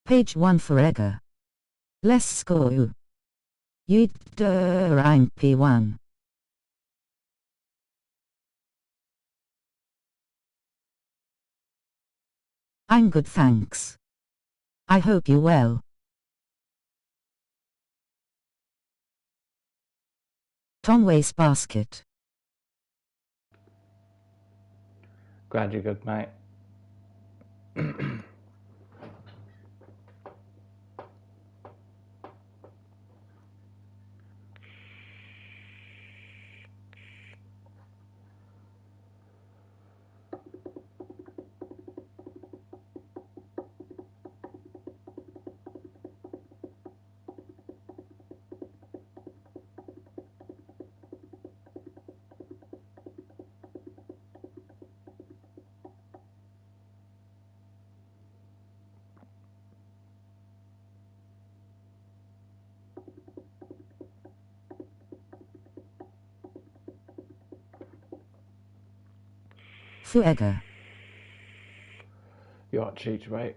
Page 1 for Echter. Let's go. Rein P1. I'm good, thanks. I hope you well. Tom waste basket. Glad you're good, mate. Fu Echter. You're right, Cheech, mate.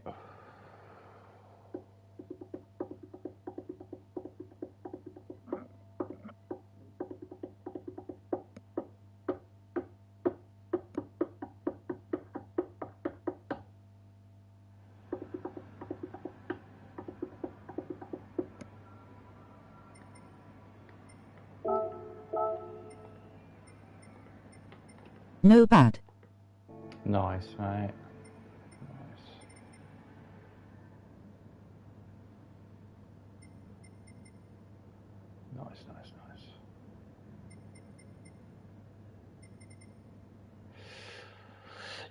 No bad. Nice, mate. Nice.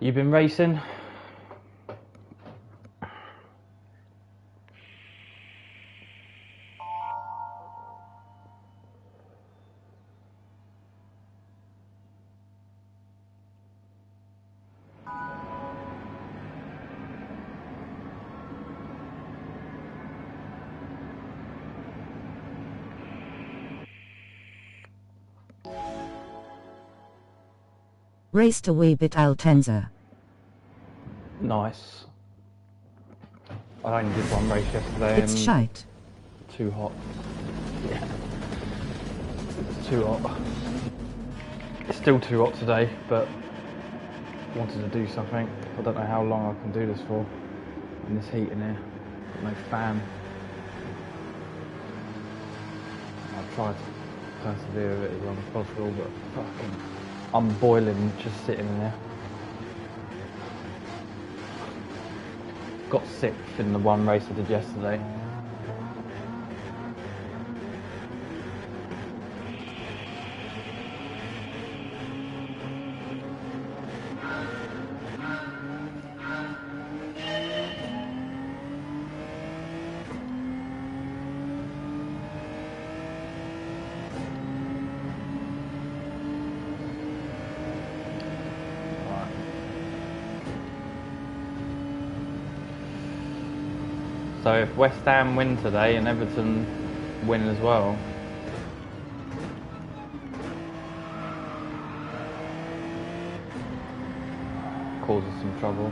You been racing? Raced a wee bit Altenza. Nice. I only did one race yesterday. It's shite. Too hot. Yeah. It's too hot. It's still too hot today, but I wanted to do something. I don't know how long I can do this for. In this heat in here. Got no fan. I've tried to persevere with it as long as possible, but fucking I'm boiling just sitting in there. Got sixth in the one race I did yesterday. So if West Ham win today and Everton win as well, causes some trouble.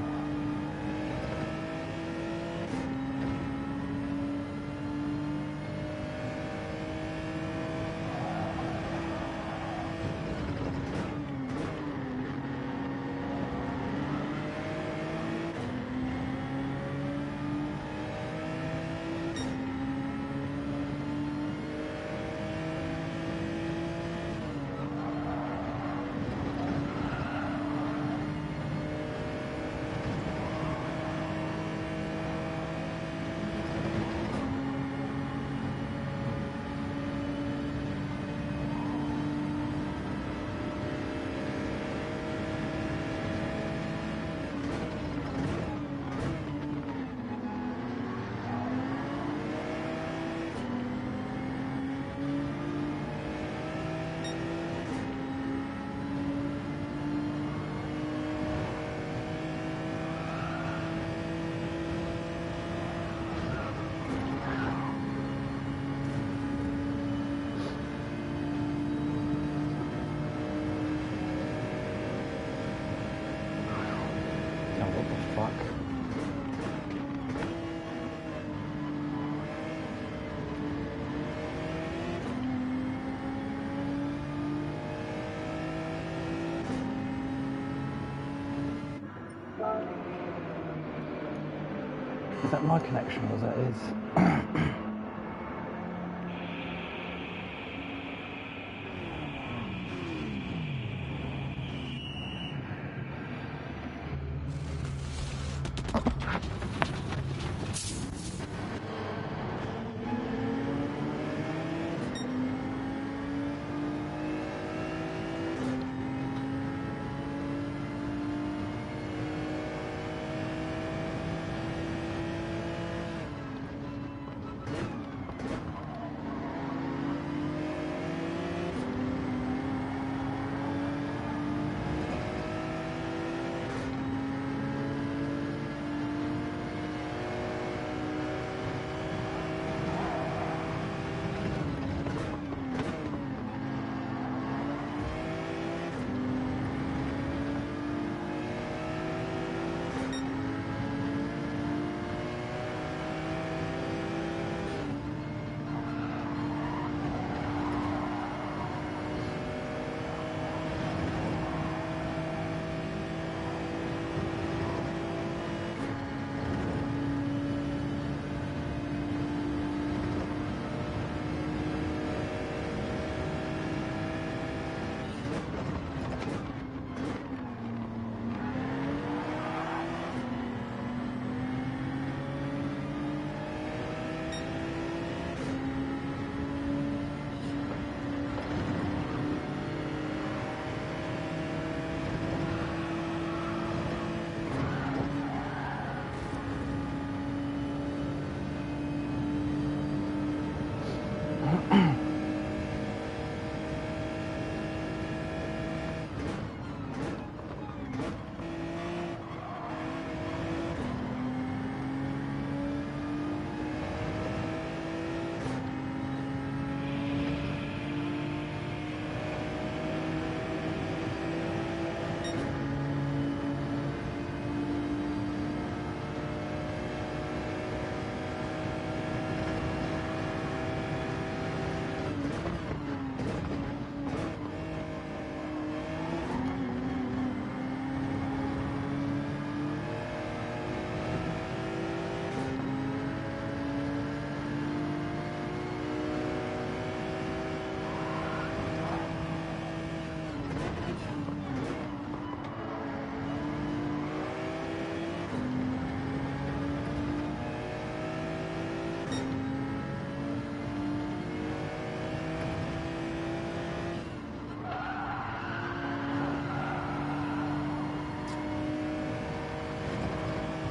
Is that my connection or that is?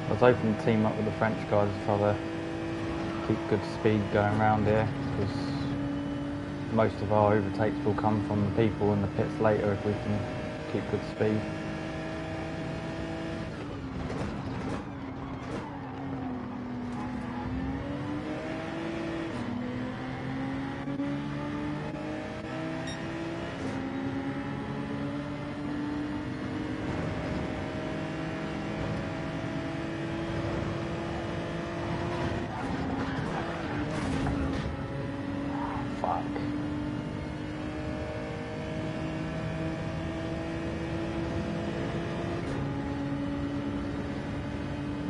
I was hoping to team up with the French guys to try to keep good speed going around here, because most of our overtakes will come from the people in the pits later if we can keep good speed.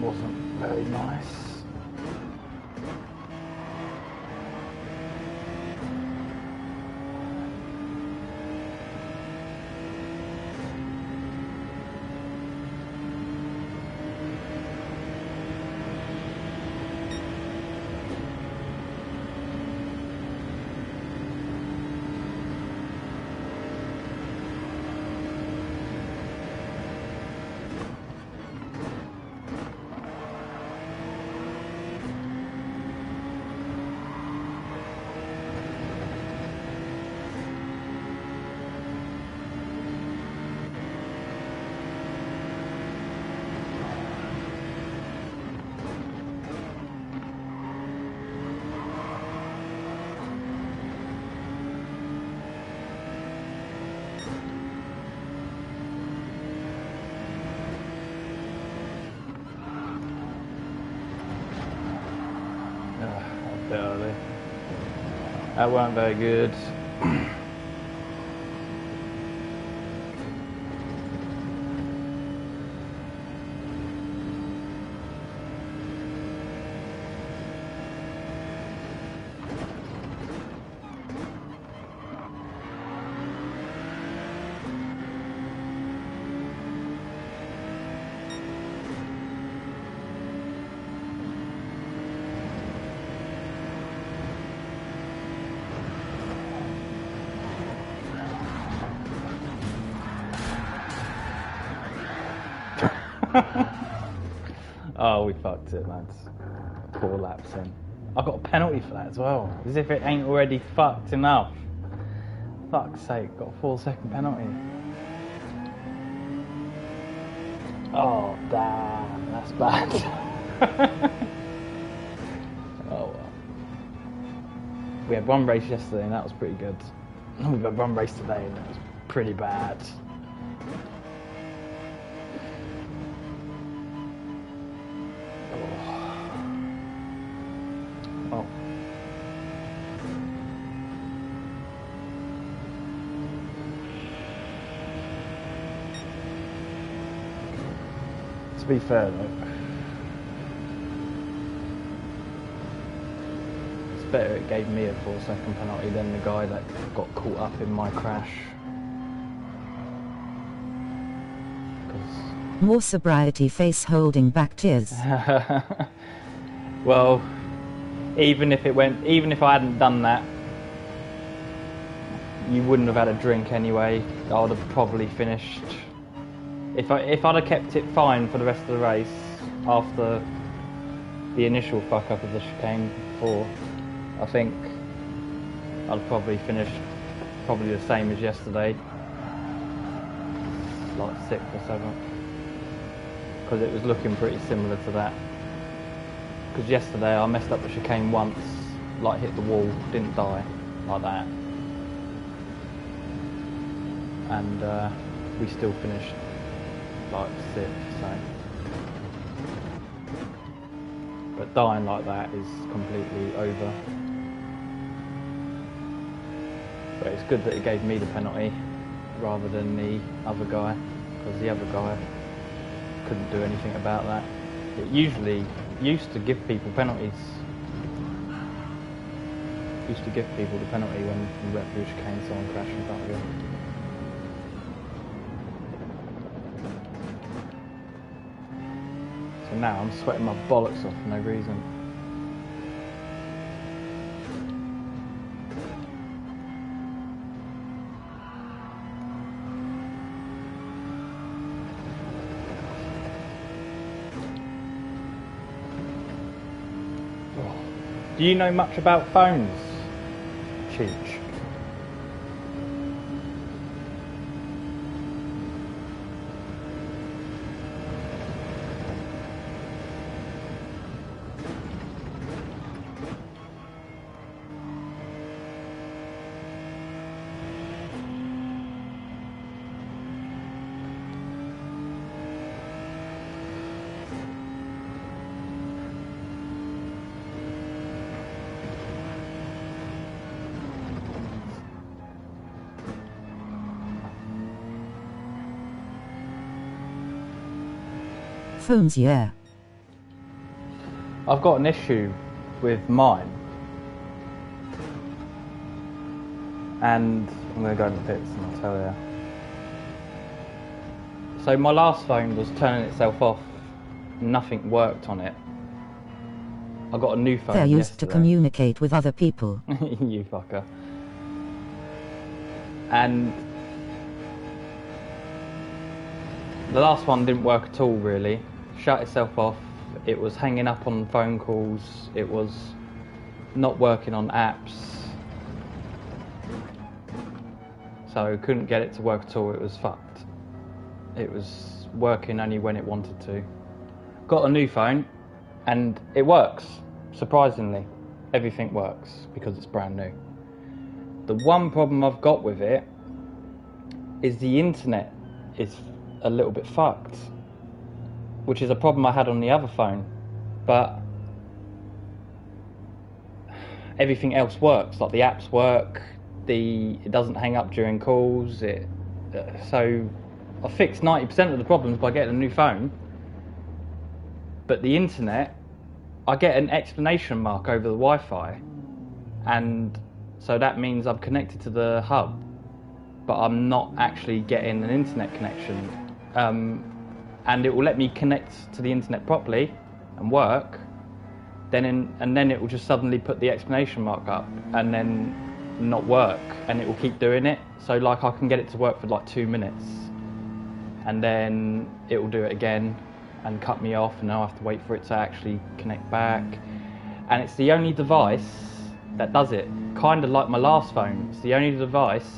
Wasn't very nice. Early. That weren't very good. Oh, we fucked it, lads. 4 laps in. I got a penalty for that as well. As if it ain't already fucked enough. Fuck's sake, got a 4-second penalty. Oh, damn, that's bad. Oh well. We had one race yesterday and that was pretty good. We've had one race today and that was pretty bad. Oh. To be fair though, it's better it gave me a 4-second penalty than the guy that got caught up in my crash. More sobriety face holding back tears. Well, even if I hadn't done that, you wouldn't have had a drink anyway. I would have probably finished. If I'd have kept it fine for the rest of the race after the initial fuck up of the chicane before, I think I'd have probably finished the same as yesterday, like 6th or 7th, because it was looking pretty similar to that. Because yesterday I messed up the chicane once, like hit the wall, didn't die, like that, and we still finished like 6th, so. But dying like that is completely over. But it's good that it gave me the penalty rather than the other guy, because the other guy couldn't do anything about that. It usually used to give people penalties. Used to give people the penalty when you went through a chicane, someone crashed in front of you. So now I'm sweating my bollocks off for no reason. Do you know much about phones, Cheech? Phones, yeah. I've got an issue with mine, and I'm going to go in the pits and I'll tell you. So my last phone was turning itself off, nothing worked on it. I got a new phone They're used yesterday. to communicate with other people. You fucker. And the last one didn't work at all really. Shut itself off. It was hanging up on phone calls. It was not working on apps. So couldn't get it to work at all. It was fucked. It was working only when it wanted to. Got a new phone and it works. Surprisingly, everything works because it's brand new. The one problem I've got with it is the internet is a little bit fucked, which is a problem I had on the other phone, but everything else works. Like the apps work, it doesn't hang up during calls. So I fixed 90% of the problems by getting a new phone, but the internet, I get an exclamation mark over the Wi-Fi, and so that means I'm connected to the hub, but I'm not actually getting an internet connection. And it will let me connect to the internet properly and work, and then it will just suddenly put the exclamation mark up and then not work, and it will keep doing it. So like I can get it to work for like 2 minutes, and then it will do it again, and cut me off, and I'll have to wait for it to actually connect back. And it's the only device that does it, kind of like my last phone. It's the only device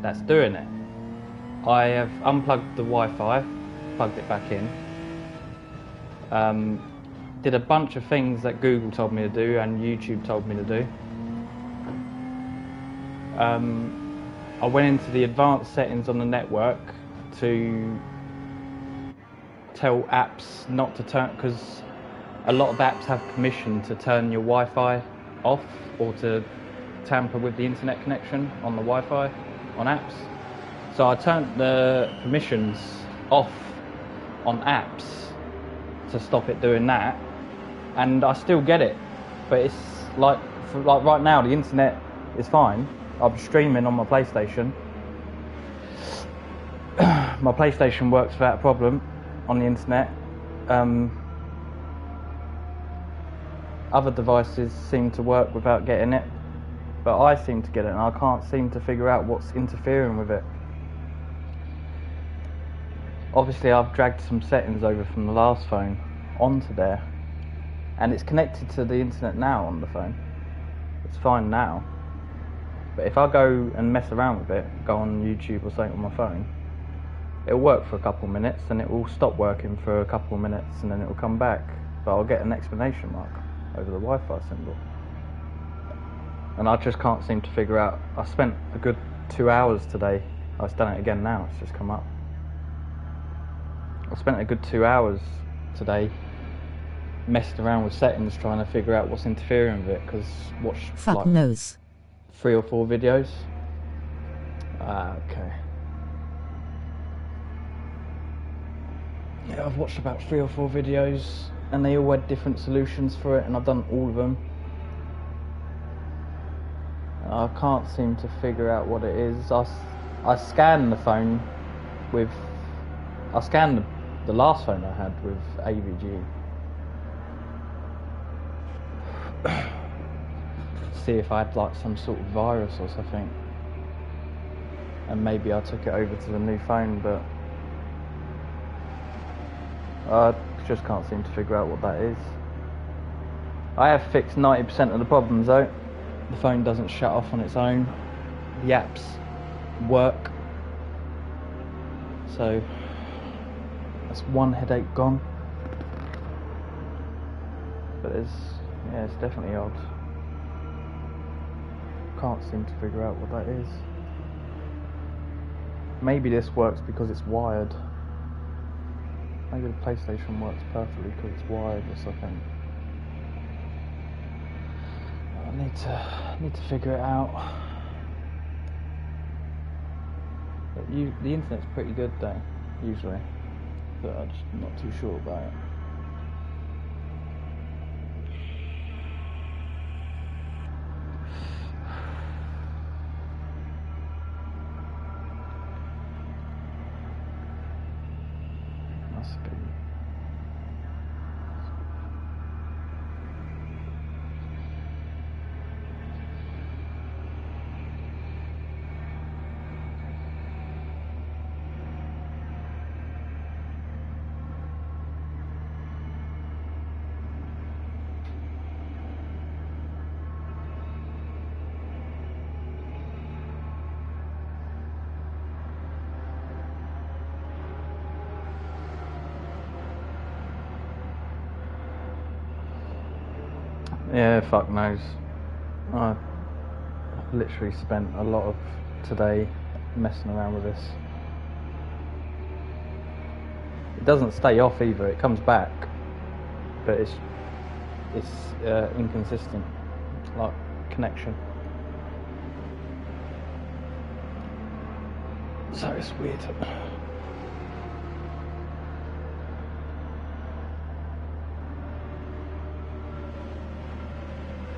that's doing it. I have unplugged the Wi-Fi, plugged it back in, did a bunch of things that Google told me to do and YouTube told me to do. I went into the advanced settings on the network to tell apps not to turn, because a lot of apps have permission to turn your Wi-Fi off or to tamper with the internet connection on the Wi-Fi on apps. So I turned the permissions off on apps to stop it doing that, and I still get it. But it's like right now the internet is fine. I'm streaming on my PlayStation. My PlayStation works without a problem on the internet. Other devices seem to work without getting it, but I seem to get it, and I can't seem to figure out what's interfering with it. Obviously I've dragged some settings over from the last phone onto there, and it's connected to the internet now on the phone. It's fine now. But if I go and mess around with it, go on YouTube or something on my phone, it'll work for a couple of minutes, and it will stop working for a couple of minutes, and then it will come back. But I'll get an exclamation mark over the Wi-Fi symbol. And I just can't seem to figure out. I spent a good 2 hours today. I've done it again now, it's just come up. I spent a good 2 hours today messing around with settings, trying to figure out what's interfering with it, because watched Fuck knows. 3 or 4 videos. Okay. Yeah, I've watched about 3 or 4 videos, and they all had different solutions for it, and I've done all of them. I can't seem to figure out what it is. I scanned the phone with... I scanned the last phone I had with AVG. See if I had like some sort of virus or something. And maybe I took it over to the new phone, but I just can't seem to figure out what that is. I have fixed 90% of the problems though. The phone doesn't shut off on its own. The apps work. So that's one headache gone. But it's definitely odd. Can't seem to figure out what that is. Maybe this works because it's wired. Maybe the PlayStation works perfectly because it's wired or something. I need to figure it out. But the internet's pretty good though, usually. But I'm just not too sure about it. Must be. Yeah, fuck knows. I've literally spent a lot of today messing around with this. It doesn't stay off either, it comes back, but it's inconsistent, like connection. So it's weird.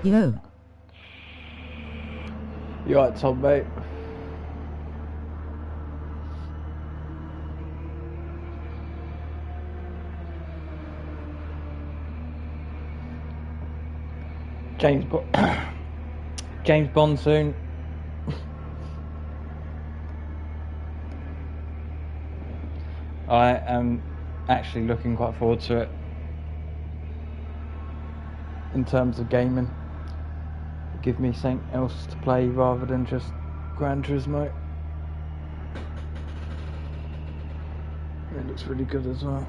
Yo. You alright, Tom, mate? James Bond soon. I am actually looking quite forward to it in terms of gaming. Give me something else to play rather than just Gran Turismo. It looks really good as well.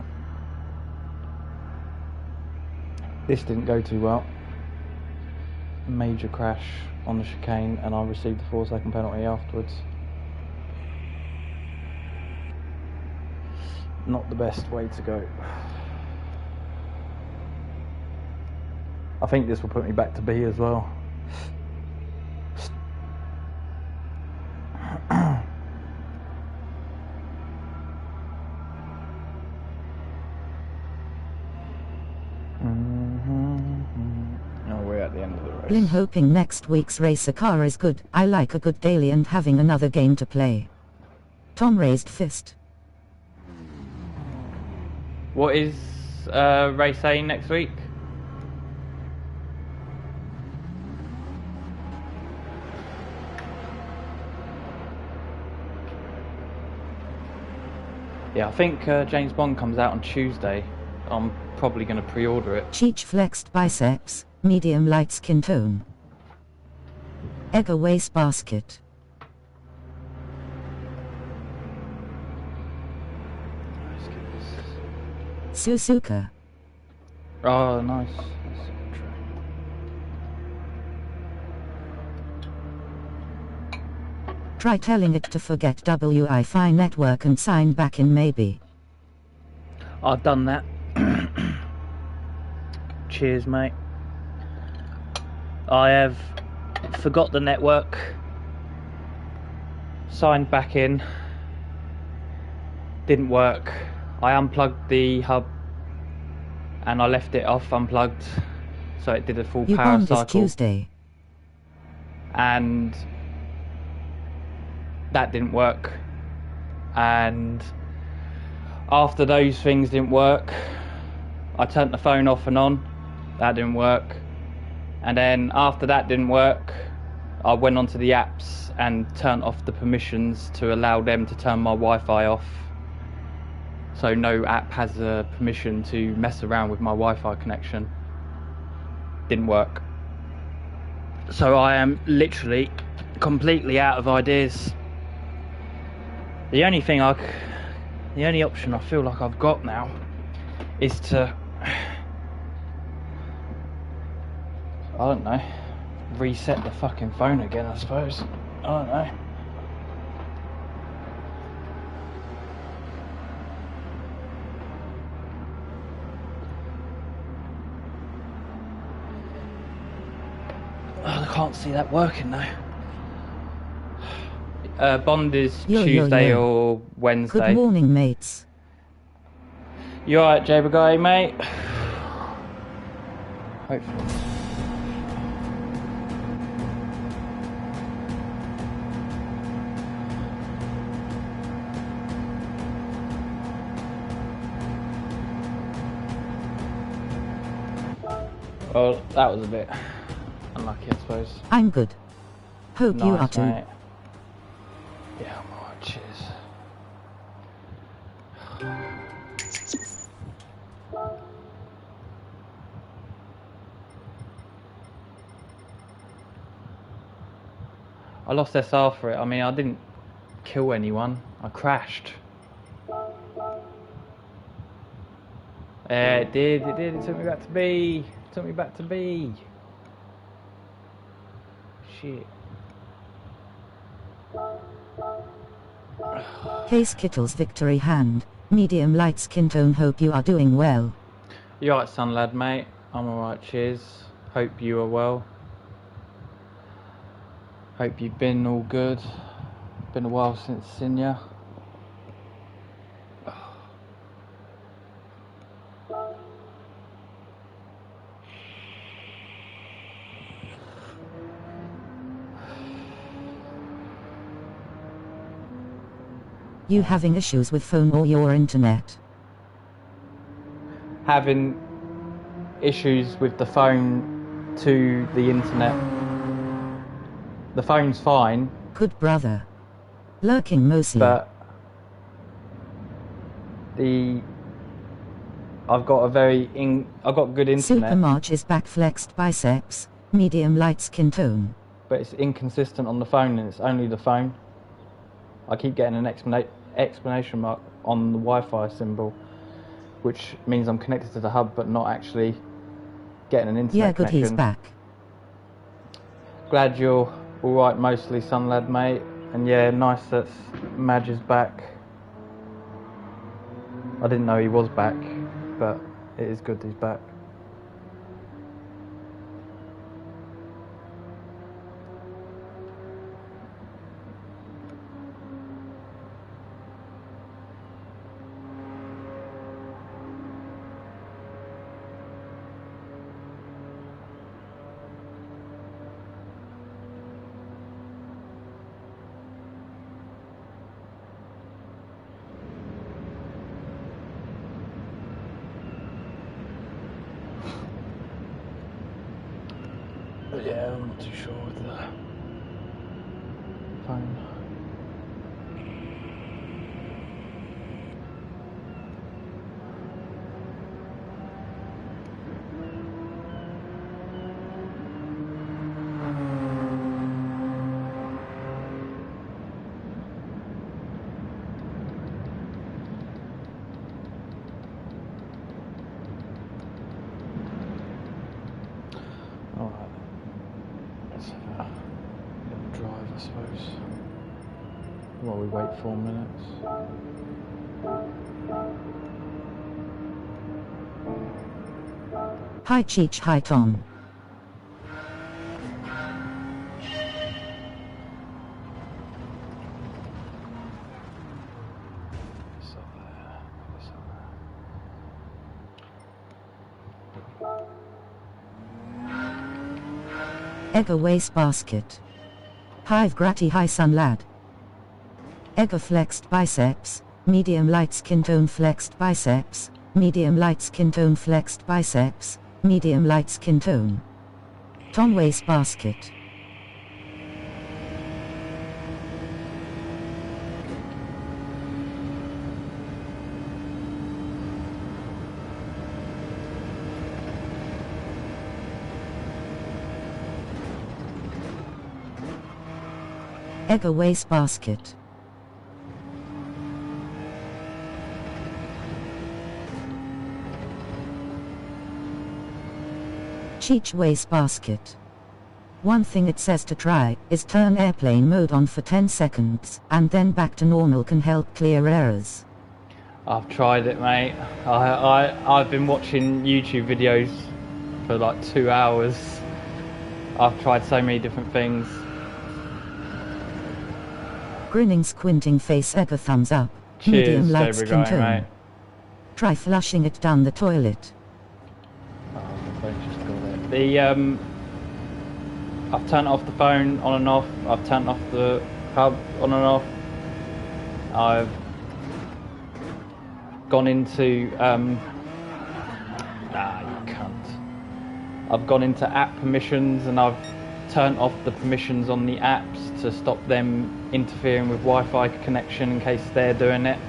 This didn't go too well. Major crash on the chicane and I received a 4-second penalty afterwards. Not the best way to go. I think this will put me back to B as well. We're at the end of the race. Lynn hoping next week's racer car is good. I like a good daily and having another game to play. Tom raised fist. What is race A next week? Yeah, I think James Bond comes out on Tuesday. I'm probably going to pre-order it. Cheech flexed biceps, medium light skin tone. Egger waste basket. Suzuka. Oh, nice. Try telling it to forget Wi-Fi network and sign back in maybe. I've done that. Cheers, mate. I have forgot the network, signed back in, didn't work. I unplugged the hub and I left it off unplugged, so it did a full power You cycle. this Tuesday. And that didn't work. And after those things didn't work, I turned the phone off and on. That didn't work. And then after that didn't work, I went onto the apps and turned off the permissions to allow them to turn my Wi-Fi off. So no app has a permission to mess around with my Wi-Fi connection. Didn't work. So I am literally completely out of ideas. The only option I feel like I've got now is to, I don't know, reset the fucking phone again, I suppose. I don't know. I can't see that working now. Bond is Tuesday or Wednesday. Good morning, mates. You alright, Jaber guy, mate? Hopefully. Well, that was a bit unlucky, I suppose. I'm good. Hope Nice, you are too. mate. Yeah, I'm alright, cheers. I lost SR for it. I mean, I didn't kill anyone. I crashed. It did. It took me back to B. It took me back to B. Shit. Case Kittle's victory hand. Medium light skin tone. Hope you are doing well. You alright, SunLad, mate? I'm alright, cheers. Hope you are well. Hope you've been all good. Been a while since seen ya. You having issues with phone or your internet? Having issues with the phone to the internet. The phone's fine. Good brother. Lurking mostly. But the I've got I've got good internet. Super March is back. Flexed biceps, medium light skin tone. But it's inconsistent on the phone, and it's only the phone. I keep getting an exclamation mark on the Wi-Fi symbol, which means I'm connected to the hub, but not actually getting an internet connection. Yeah, good, he's back. Glad you're all right, mostly, SunLad, mate. And yeah, nice that Madge is back. I didn't know he was back, but it is good that he's back. But yeah, I'm not too sure with the phone. Alright. Let's have a little drive, I suppose, while we wait 4 minutes. Hi Cheech, hi Tom. Egger waste basket. Hive gratty, hi SunLad. Egger flexed biceps, medium light skin tone flexed biceps, medium light skin tone flexed biceps, medium light skin tone. Tom waste basket. Egger waste basket. Cheech waste basket. One thing it says to try is turn airplane mode on for 10 seconds, and then back to normal can help clear errors. I've tried it, mate. I've been watching YouTube videos for like 2 hours. I've tried so many different things. Grinning squinting face, Egger thumbs up. Cheers, medium light Cobra skin guy, tone. mate. Try flushing it down the toilet. Oh, the phone's just got it. I've turned off the phone on and off. I've turned off the hub on and off. I've gone into nah, you cunt. I've gone into app permissions and I've turned off the permissions on the apps to stop them interfering with Wi-Fi connection in case they're doing it.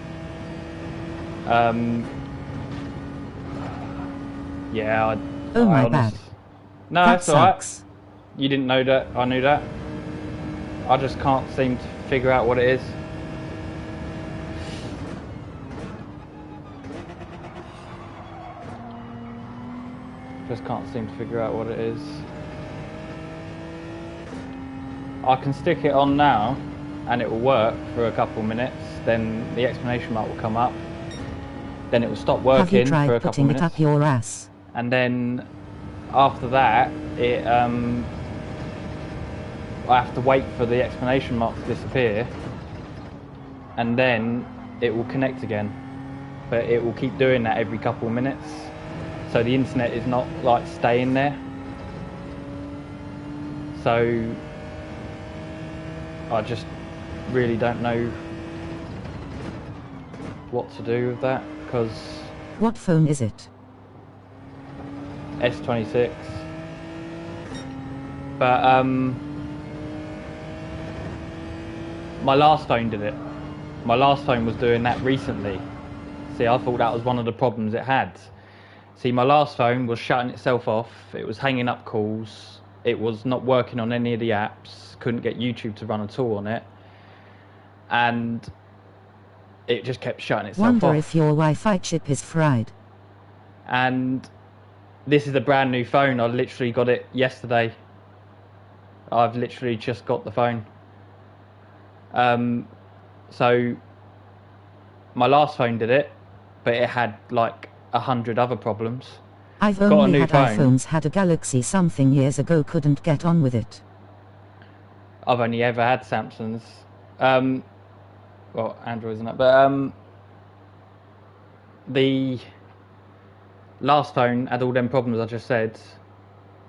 Yeah. Oh my bad. No, That that's alright. sucks. You didn't know that. I knew that. I just can't seem to figure out what it is. Just can't seem to figure out what it is. I can stick it on now and it will work for a couple minutes, then the exclamation mark will come up, then it will stop working Have you tried for a couple putting minutes. it up your ass? And then after that, I have to wait for the exclamation mark to disappear, and then it will connect again. But it will keep doing that every couple of minutes, so the internet is not like staying there. So I just really don't know what to do with that, because What phone is it? S26. But my last phone did it. My last phone was doing that recently. See, I thought that was one of the problems it had. See, my last phone was shutting itself off. It was hanging up calls. It was not working on any of the apps. Couldn't get YouTube to run at all on it. And it just kept shutting itself off. Wonder if your Wi-Fi chip is fried. And this is a brand new phone. I literally got it yesterday. I've literally just got the phone. So my last phone did it, but it had like 100 other problems. I've only had iPhones, had a Galaxy something years ago, couldn't get on with it. I've only ever had Samsungs. Well, Androids and that, but the last phone had all them problems I just said.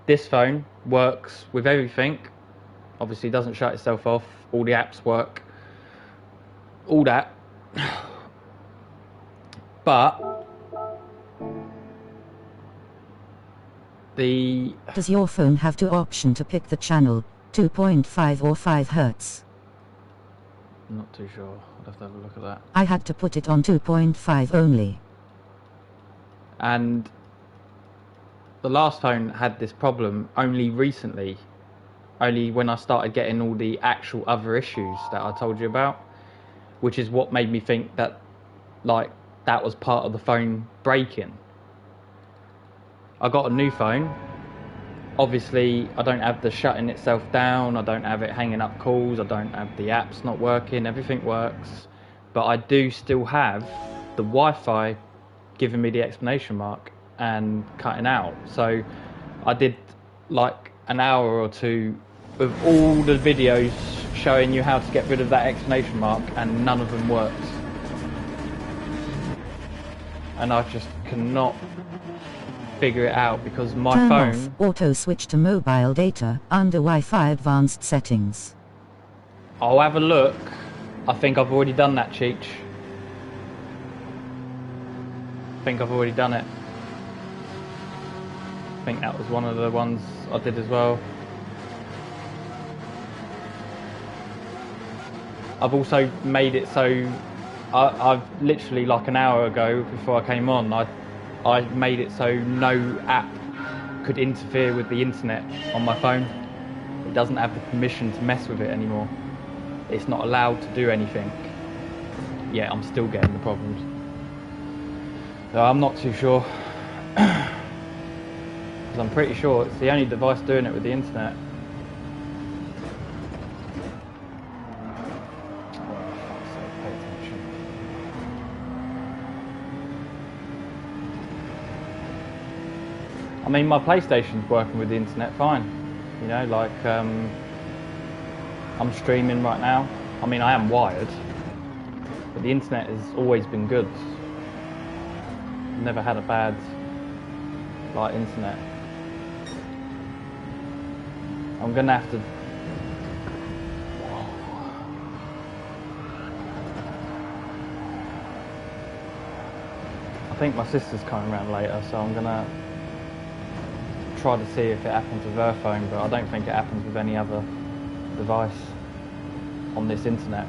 This phone works with everything. Obviously doesn't shut itself off. All the apps work. All that. But does your phone have the option to pick the channel, 2.5 or 5 Hz? I'm not too sure. I'd have to have a look at that. I had to put it on 2.5 only. And the last phone had this problem only recently. Only when I started getting all the actual other issues that I told you about. Which is what made me think that, like, that was part of the phone breaking. I got a new phone. Obviously, I don't have the shutting itself down. I don't have it hanging up calls. I don't have the apps not working. Everything works. But I do still have the Wi-Fi giving me the exclamation mark and cutting out. So I did like an hour or two of all the videos showing you how to get rid of that exclamation mark, and none of them worked. And I just cannot figure it out because my Turn phone off auto switch to mobile data under Wi-Fi advanced settings. I'll have a look. I think I've already done that, Cheech. I think I've already done it. I think that was one of the ones I did as well. I've also made it so I've literally like an hour ago before I came on, I made it so no app could interfere with the internet on my phone. It doesn't have the permission to mess with it anymore. It's not allowed to do anything. Yeah, I'm still getting the problems. So I'm not too sure. Because I'm pretty sure it's the only device doing it with the internet. I mean, my PlayStation's working with the internet fine. You know, like, I'm streaming right now. I mean, I am wired, but the internet has always been good. Never had a bad, like, internet. I'm gonna have to... I think my sister's coming around later, so I'm gonna try to see if it happens with her phone, but I don't think it happens with any other device on this internet.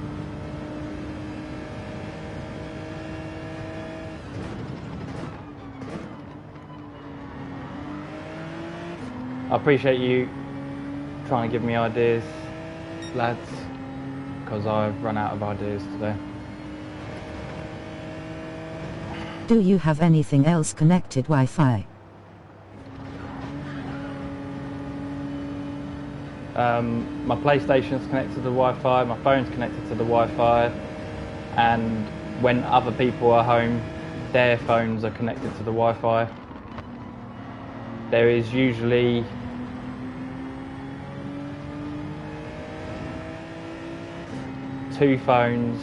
I appreciate you trying to give me ideas, lads, because I've run out of ideas today. Do you have anything else connected Wi-Fi? My PlayStation's connected to the Wi-Fi, my phone's connected to the Wi-Fi, and when other people are home, their phones are connected to the Wi-Fi. There is usually two phones,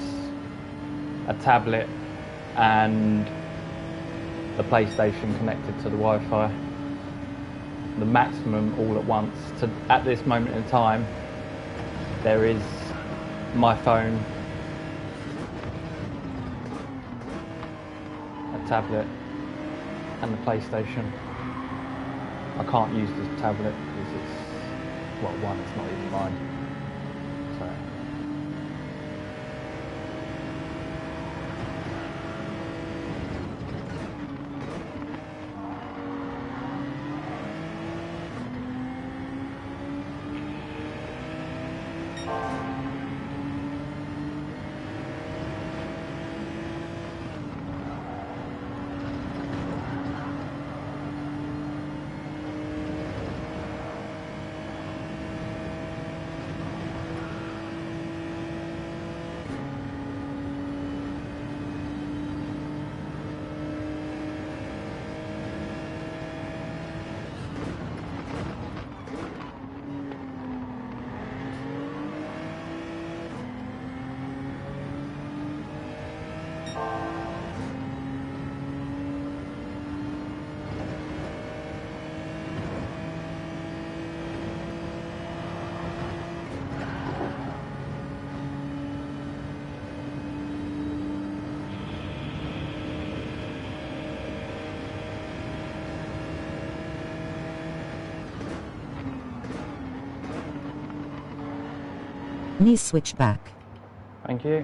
a tablet, and the PlayStation connected to the Wi-Fi. The maximum all at once. At this moment in time, there is my phone, a tablet, and the PlayStation. I can't use this tablet because it's, well, one, it's not even mine. So. Knee switch back. Thank you.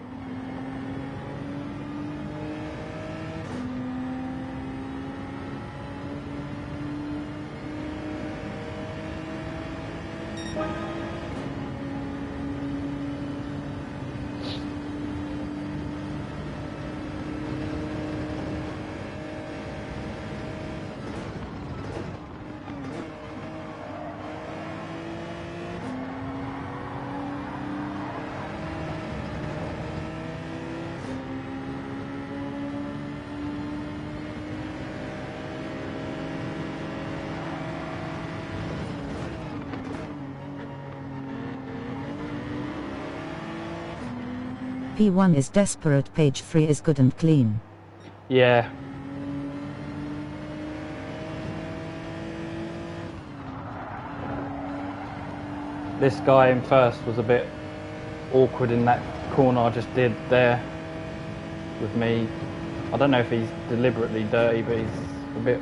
P1 is desperate, page 3 is good and clean. Yeah. This guy in first was a bit awkward in that corner I just did there with me. I don't know if he's deliberately dirty, but he's a bit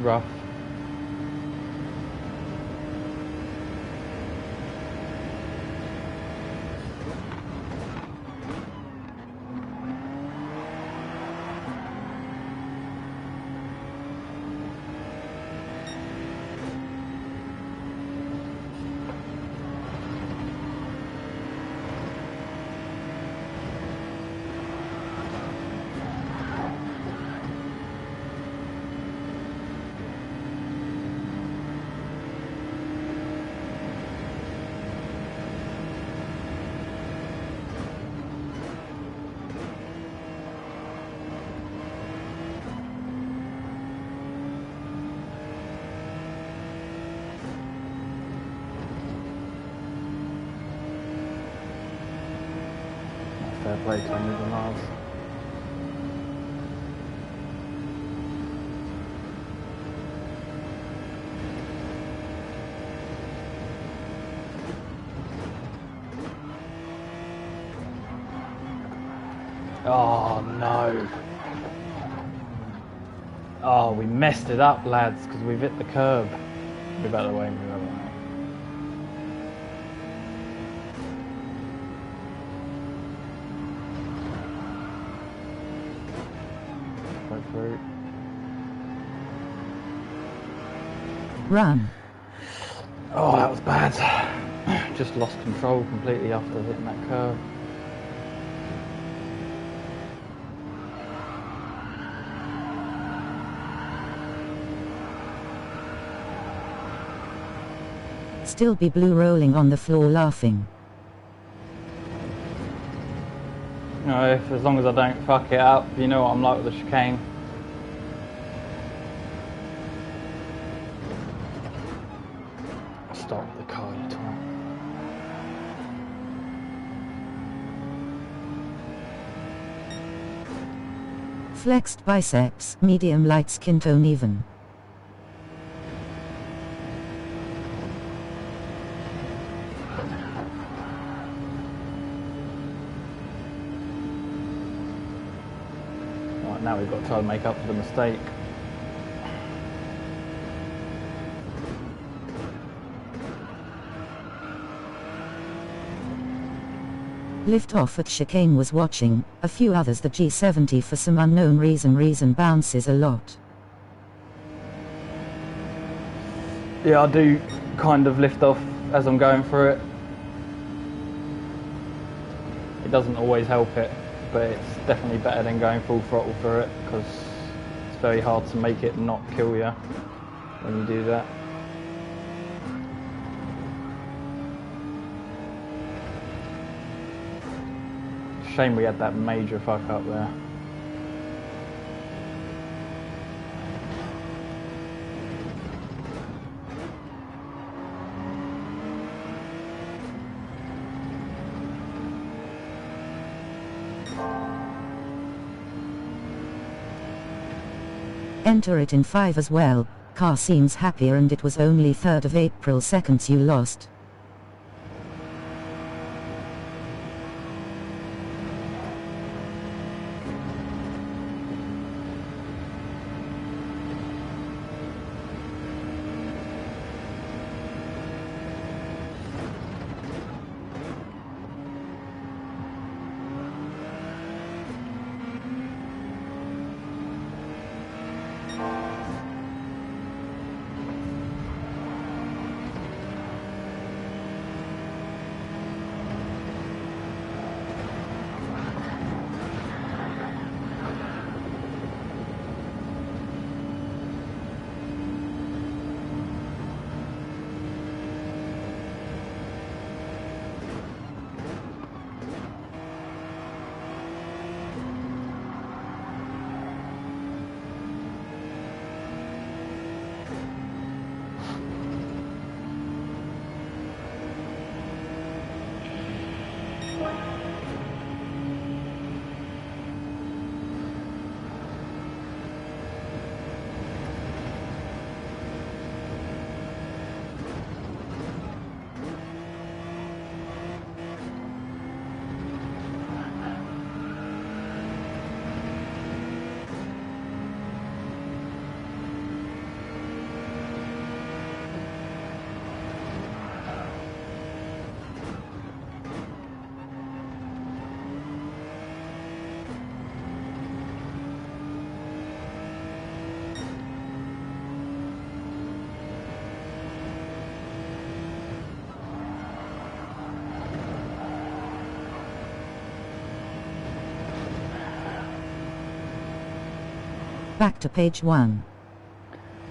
rough. Fair play to him, even Miles. Oh no. Oh, we messed it up, lads, because we've hit the curb. Move out of the way, move out of the way. Through. Run. Oh, that was bad. Just lost control completely after hitting that curve. Still be blue rolling on the floor laughing. No, as long as I don't fuck it up, you know what I'm like with the chicane. Stop the car, you twat. Flexed biceps, medium light skin tone even. Right, now we've got to try and make up for the mistake. Lift off at chicane was watching, a few others the G70 for some unknown reason bounces a lot. Yeah, I do kind of lift off as I'm going through it. It doesn't always help it, but it's definitely better than going full throttle through it, because it's very hard to make it not kill you when you do that. Shame we had that major fuck up there. Enter it in 5 as well, car seems happier and it was only 3rd of April seconds you lost. back to page 1.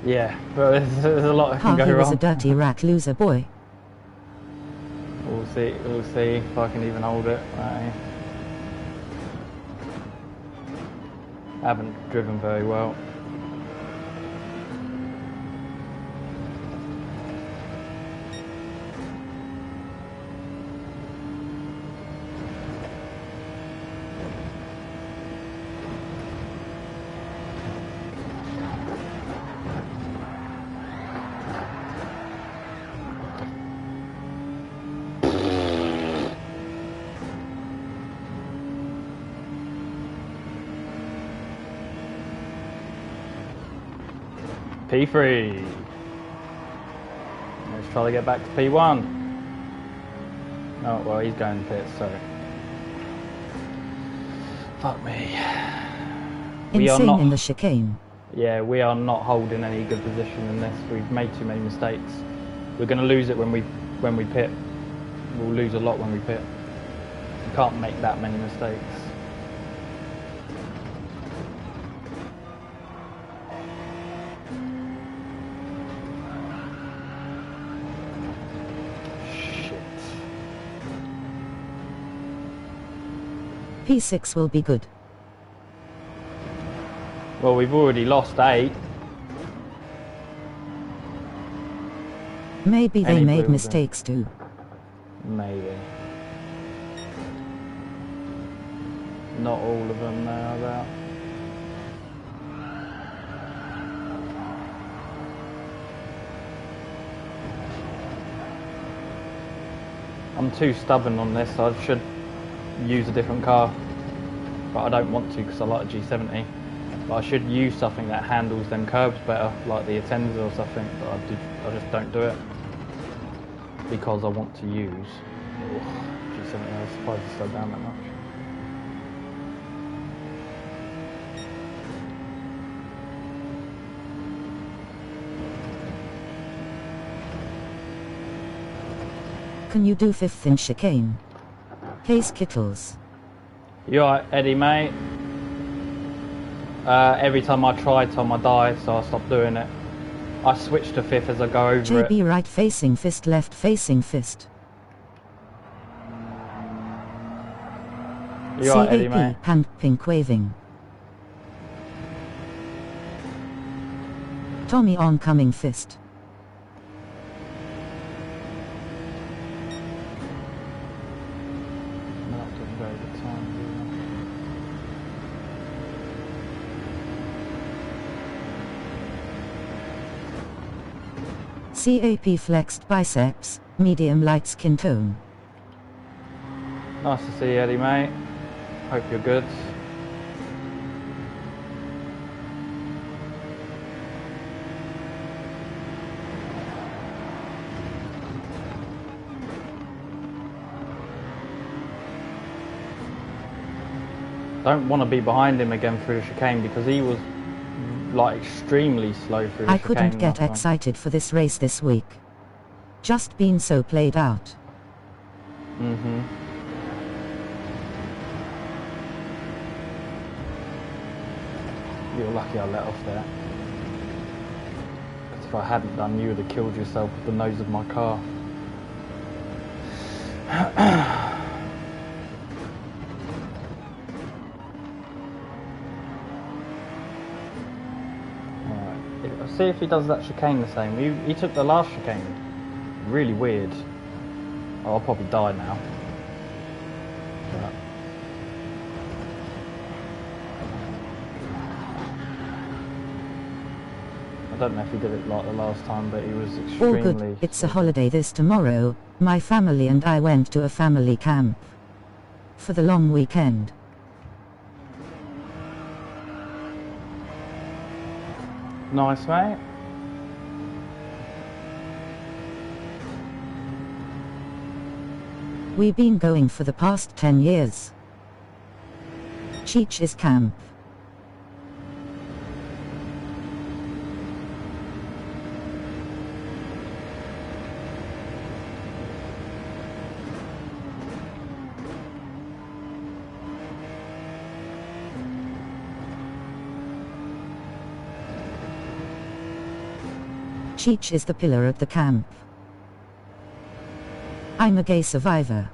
Yeah, but there's a lot that can go He was wrong. a dirty rat loser boy. We'll see if I can even hold it. Right. I haven't driven very well. P3. Let's try to get back to P1. Oh, well, he's going pits, so. Fuck me. We are Insane not, in the chicane. yeah, we are not holding any good position in this. We've made too many mistakes. We're going to lose it when we pit. We'll lose a lot when we pit. We can't make that many mistakes. P6 will be good. Well, we've already lost 8. Maybe they Any made blues, mistakes too. Maybe. Not all of them now, though. I'm too stubborn on this. I should use a different car, but I don't want to because I like a G70. But I should use something that handles them curbs better, like the Echter or something. But I just don't do it because I want to use G70. I was surprised it slowed down that much. Can you do 5th in chicane? Case Kittles. You alright, Eddie, mate? Every time I try, Tom, I die, so I stopped doing it. I switch to 5th as I go over it. JB right facing fist, left facing fist. You alright, Eddie, mate? CAP, hand pink waving. Tommy oncoming fist. Not doing very good time, CAP flexed biceps, medium light skin tone. Nice to see you, Eddie, mate. Hope you're good. Don't want to be behind him again through the chicane because he was like extremely slow through the I chicane. couldn't get last time. excited for this race this week. Just been so played out. Mm-hmm. You're lucky I let off there. Because if I hadn't done, you would have killed yourself with the nose of my car. Alright, see if he does that chicane the same. He took the last chicane. Really weird. Oh, I'll probably die now. But I don't know if he did it like the last time, but he was All extremely... good, it's a holiday this tomorrow. My family and I went to a family camp for the long weekend. Nice, mate. We've been going for the past 10 years. Cheech is camp. Cheech is the pillar at the camp. I'm a gay survivor.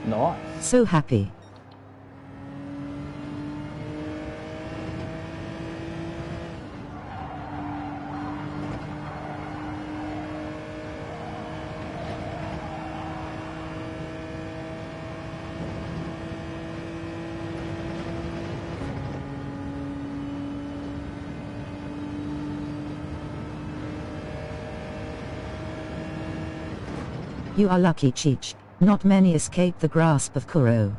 Nice. So happy. You are lucky, Cheech. Not many escape the grasp of Kuro.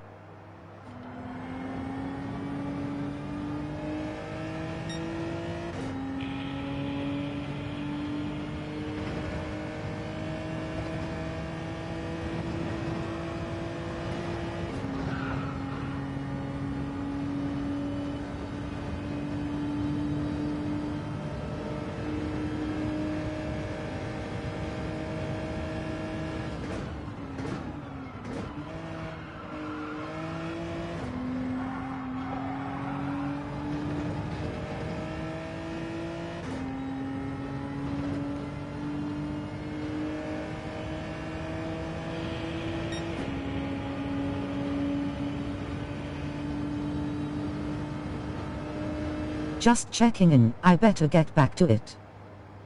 Just checking in, I better get back to it.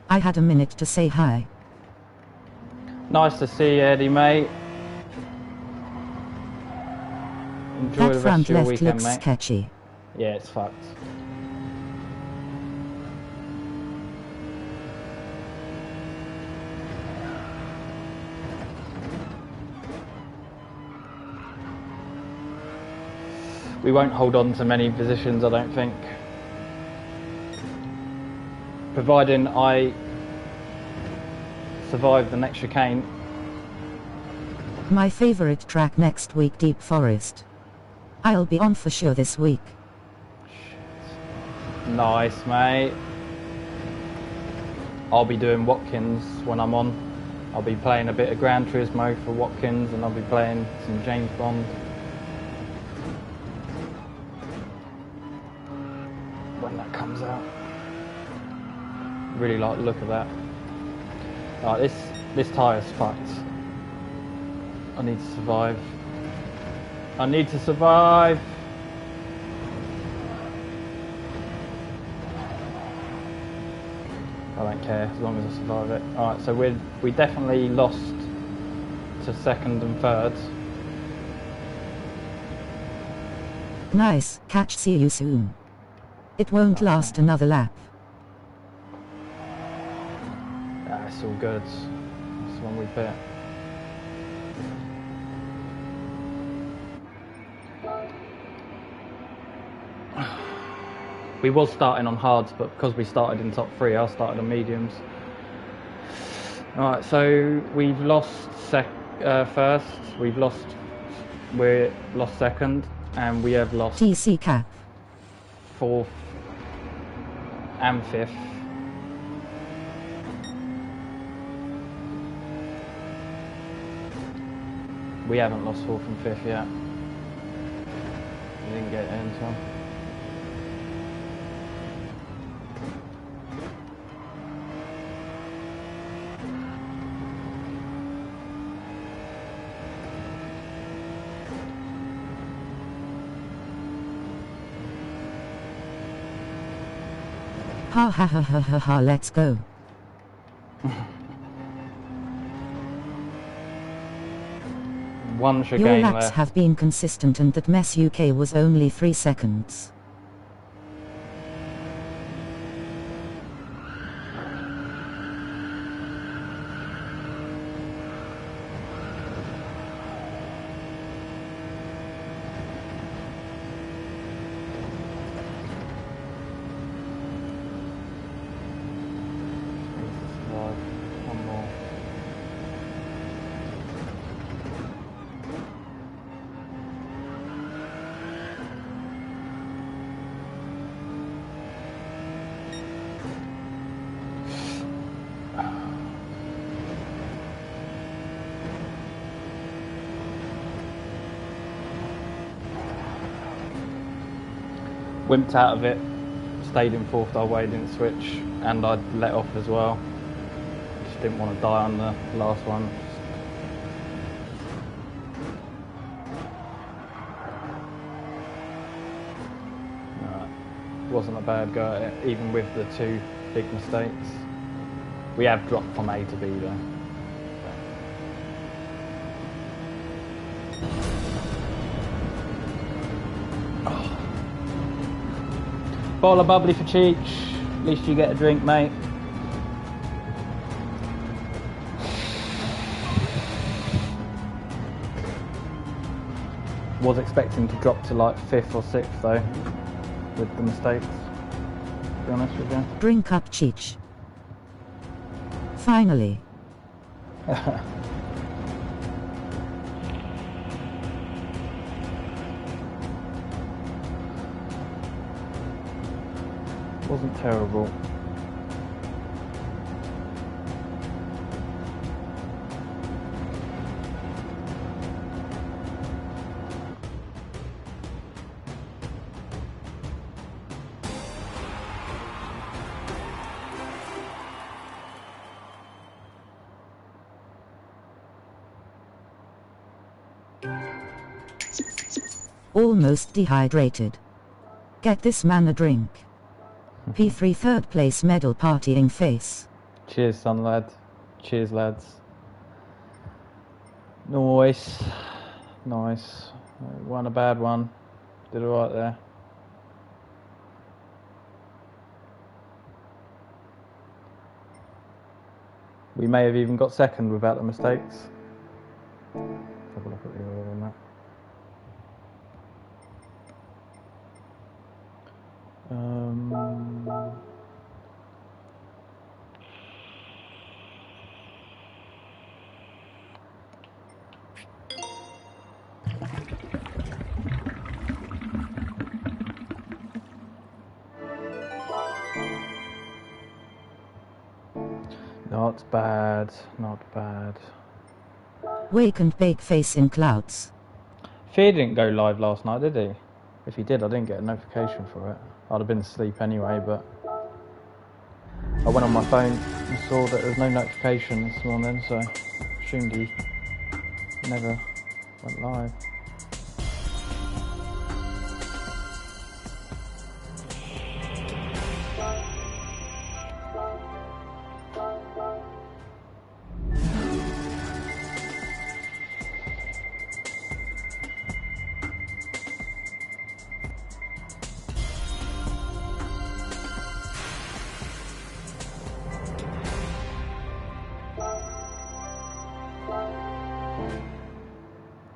I had a minute to say hi. Nice to see you, Eddie, mate. Enjoy That the rest front of your left weekend, looks mate. sketchy. Yeah, it's fucked. We won't hold on to many positions, I don't think. Providing I survive the next chicane. My favorite track next week, Deep Forest. I'll be on for sure this week. Nice, mate. I'll be doing Watkins when I'm on. I'll be playing a bit of Gran Turismo for Watkins, and I'll be playing some James Bond. When that comes out. Really like the look of that. Right, this tyre's fucked. I need to survive. I need to survive! I don't care as long as I survive it. Alright, so we definitely lost to second and third. Nice, catch, see you soon. It won't last another lap. Yeah, it's all good. That's one we bit. We was starting on hards, but because we started in top 3, I started on mediums. Alright, so we've lost first, we're lost second, and we have lost TC cap. 4th and 5th. We haven't lost 4th and 5th yet. We didn't get it in time. Ha ha ha ha ha ha, let's go. One Your chicane laps left. have been consistent, and that mess UK was only 3 seconds. One more. Wimped out of it, stayed in fourth our way, didn't switch, and I'd let off as well. Just didn't want to die on the last one. Wasn't a bad go at it, even with the 2 big mistakes. We have dropped from A to B though. Oh. Bottle of bubbly for Cheech. At least you get a drink, mate. Was expecting to drop to like 5th or 6th though, with the mistakes, to be honest with you. Drink up, Cheech. Finally. Wasn't terrible. Almost dehydrated. Get this man a drink. P3 third place medal partying face. Cheers, SunLad. Cheers, lads. Nice. Nice. Won a bad one. Did alright there. We may have even got second without the mistakes. Let's have a look at the order on that. Not bad, not bad. Wake and bake face in clouds. Fear didn't go live last night, did he? If he did, I didn't get a notification for it. I'd have been asleep anyway, but I went on my phone and saw that there was no notification this morning, so I assumed he never went live.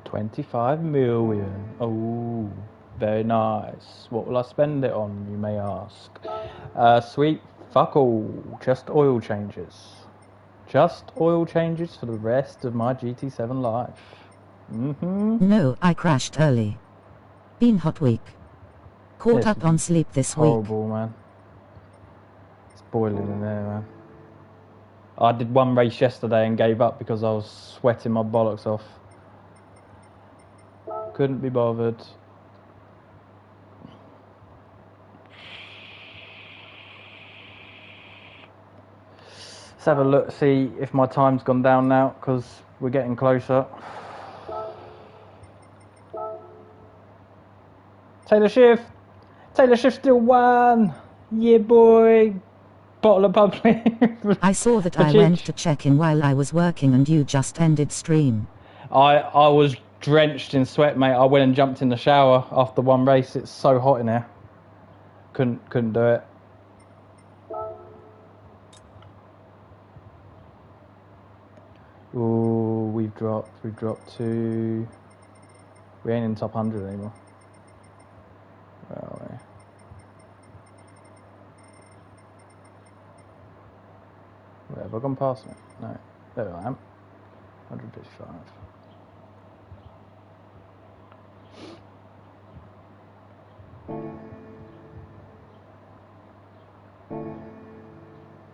$25 million. Oh, very nice. What will I spend it on, you may ask? Sweet fuck all. Just oil changes. Just oil changes for the rest of my GT7 life. No, I crashed early. Been hot week. Caught up on sleep this week. Horrible, man. It's boiling in there, man. I did one race yesterday and gave up because I was sweating my bollocks off. Couldn't be bothered. Let's have a look, see if my time's gone down now, because we're getting closer. Taylor Swift still won. Yeah, boy. Bottle of bubbly. I saw that I went to check in while I was working and you just ended stream. I was drenched in sweat, mate. I went and jumped in the shower after one race. It's so hot in here. Couldn't do it. Ooh, we've dropped to... We ain't in top 100 anymore. Where are we? Where have I gone past me? No, there I am. 155.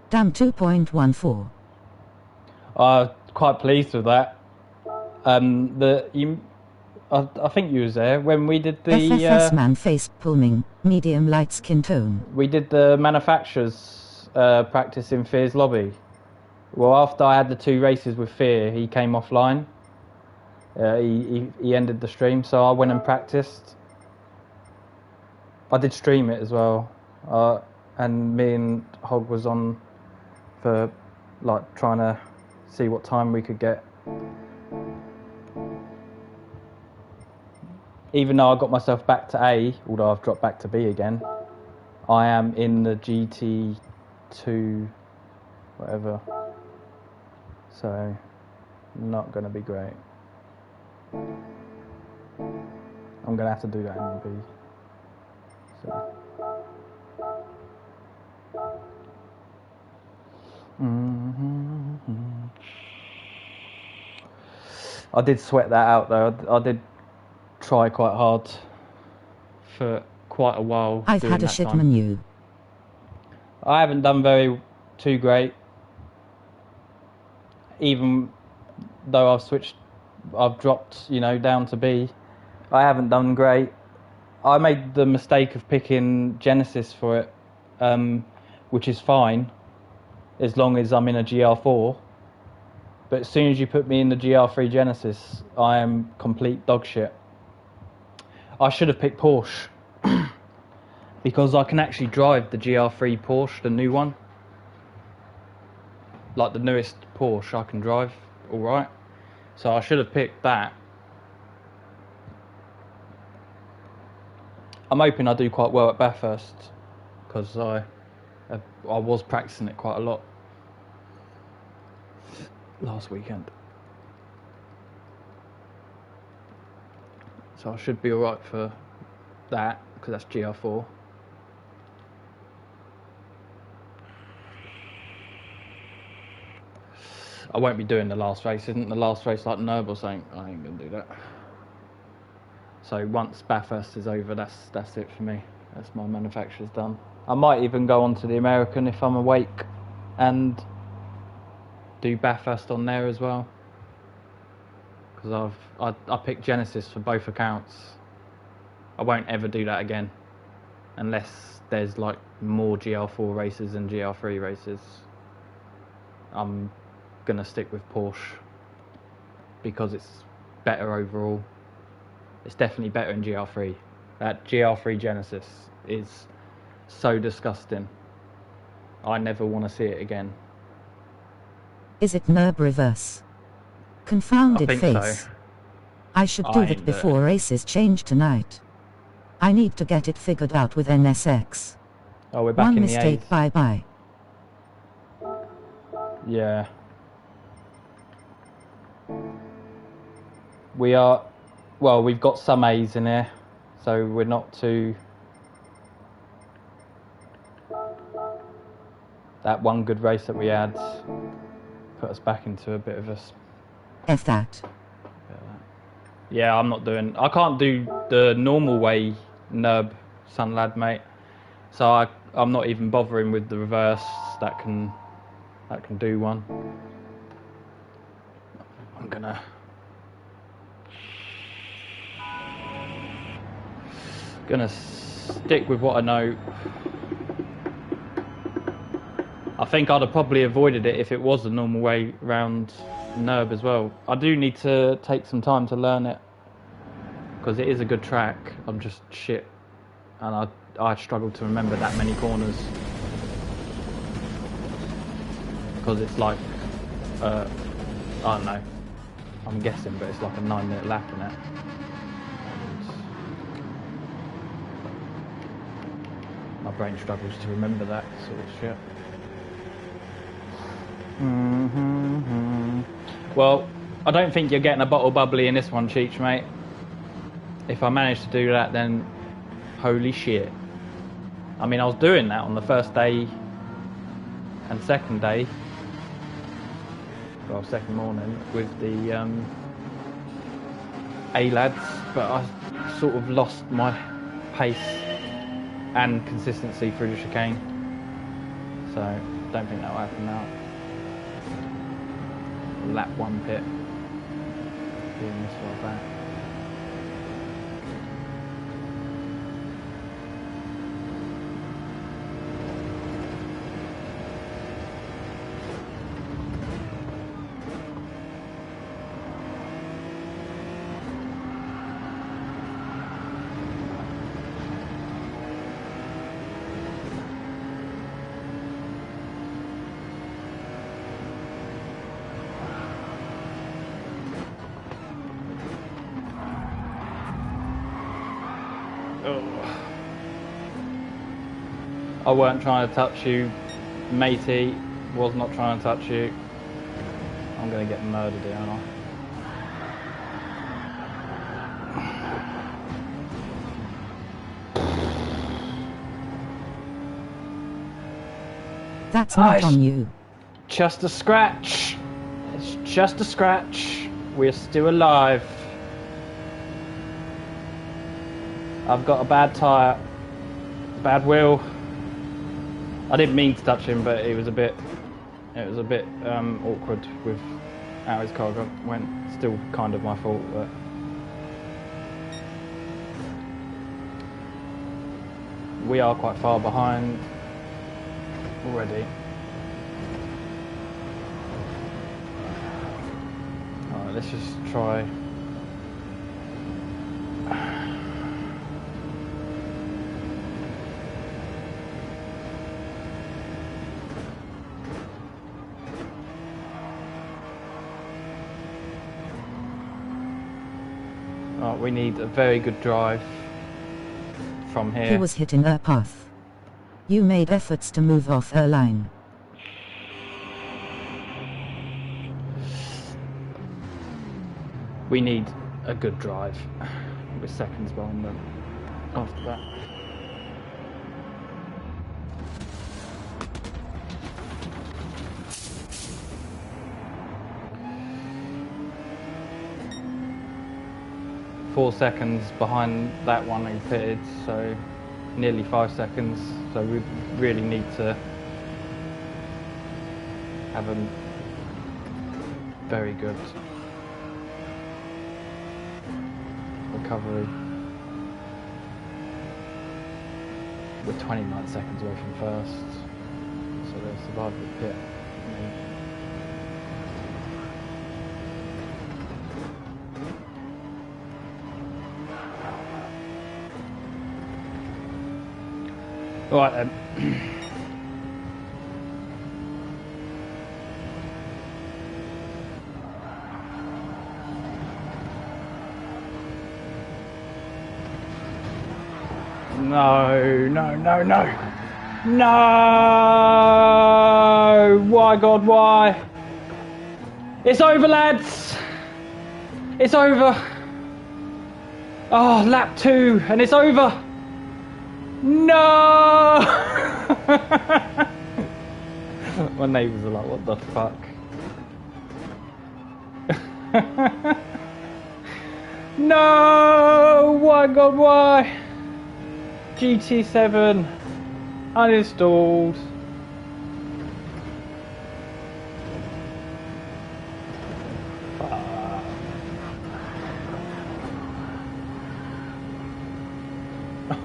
Damn, 2.14. Quite pleased with that. I think you was there when we did the FFS man face pulming, medium light skin tone. we did the manufacturers practice in Fear's lobby. Well, after I had the 2 races with Fear, he came offline. He ended the stream, so I went and practiced. I did stream it as well, and me and Hog was on for like trying to see what time we could get. Even though I got myself back to A, although I've dropped back to B again, I am in the GT2, whatever. So, not going to be great. I'm going to have to do that in B. So. I did sweat that out though. I did try quite hard for quite a while. I've had a shit menu. I haven't done too great. Even though I've dropped, down to B. I haven't done great. I made the mistake of picking Genesis for it, which is fine, as long as I'm in a GR4. But as soon as you put me in the GR3 Genesis, I am complete dog shit. I should have picked Porsche, because I can actually drive the GR3 Porsche, the new one. Like the newest Porsche I can drive, alright. So I should have picked that. I'm hoping I do quite well at Bathurst, because I was practicing it quite a lot last weekend. So I should be alright for that, because that's GR4. I won't be doing the last race. Isn't the last race like Nurb or something? I ain't going to do that. So once Bathurst is over, that's it for me. That's my manufacturer's done. I might even go on to the American if I'm awake and do Bathurst on there as well. Because I picked Genesis for both accounts. I won't ever do that again. Unless there's like more GR4 races than GR3 races. I'm going to stick with Porsche. Because it's better overall. It's definitely better in GR3. That GR3 Genesis is so disgusting. I never want to see it again. Is it Nurb reverse? Confounded I think face. so. I should do that before races change tonight. I need to get it figured out with NSX. Oh, we're back One in mistake, the A's. bye. Yeah. We are... Well, we've got some A's in here, so we're not too... That one good race that we had put us back into a bit of a... F that. Yeah, I'm not doing... I can't do the normal way Nurb SunLad, mate. So I'm not even bothering with the reverse that can do one. I'm gonna stick with what I know. I think I'd have probably avoided it if it was the normal way round Nurb as well. I do need to take some time to learn it, because it is a good track. I'm just shit, and I struggle to remember that many corners, because it's like I don't know, I'm guessing, but it's like a 9-minute lap in it. And my brain struggles to remember that sort of shit. Well, I don't think you're getting a bottle bubbly in this one, Cheech, mate. If I manage to do that, then holy shit. I mean, I was doing that on the first day and second day. Well, second morning with the A lads, but I sort of lost my pace and consistency through the chicane. So, don't think that will happen now. Lap 1 pit. Doing this one back. Oh. I weren't trying to touch you, matey. Was not trying to touch you. I'm gonna get murdered here, aren't I? That's not on you. Just a scratch. It's just a scratch. We're still alive. I've got a bad tyre. Bad wheel. I didn't mean to touch him, but it was a bit awkward with how his car went. Still kind of my fault, but we are quite far behind already. Alright, let's just try. Alright, we need a very good drive from here. He was hitting her path. You made efforts to move off her line. We need a good drive. We're seconds behind them after that. Four seconds behind that one who pitted, so nearly 5 seconds. So we really need to have a very good recovery. We're 29 seconds away from first, so they'll survive the pit. Right then. No, no, no, no. No! Why, God, why? It's over, lads! It's over! Oh, lap 2, and it's over! No! My neighbours are like, what the fuck? No! Why, God, why? GT7 uninstalled.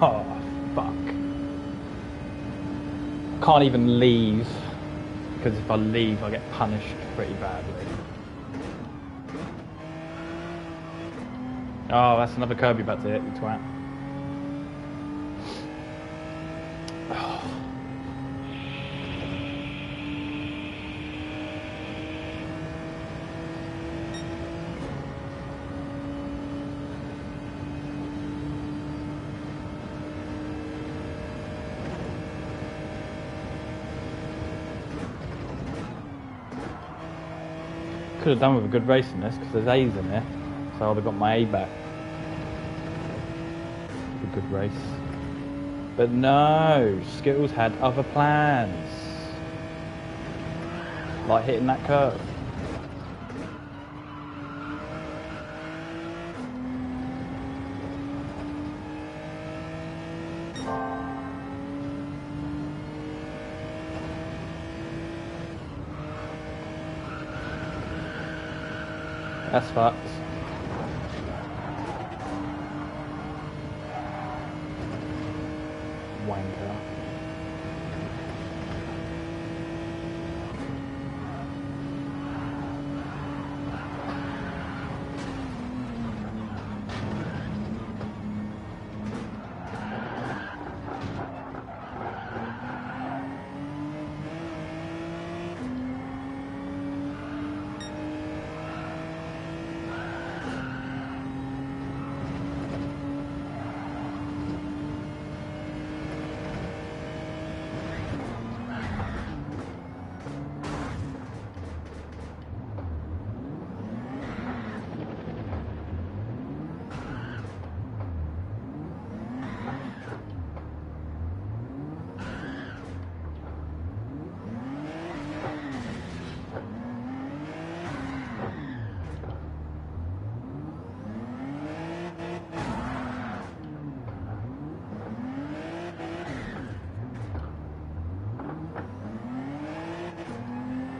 Oh, fuck. Can't even leave, because if I leave I get punished pretty badly. Oh, that's another curb you're about to hit, you twat. Could have done with a good race in this, because there's A's in there, so I would have got my A back. A good race. But no, Skittles had other plans. Like hitting that curve. That's fucked. Wanker.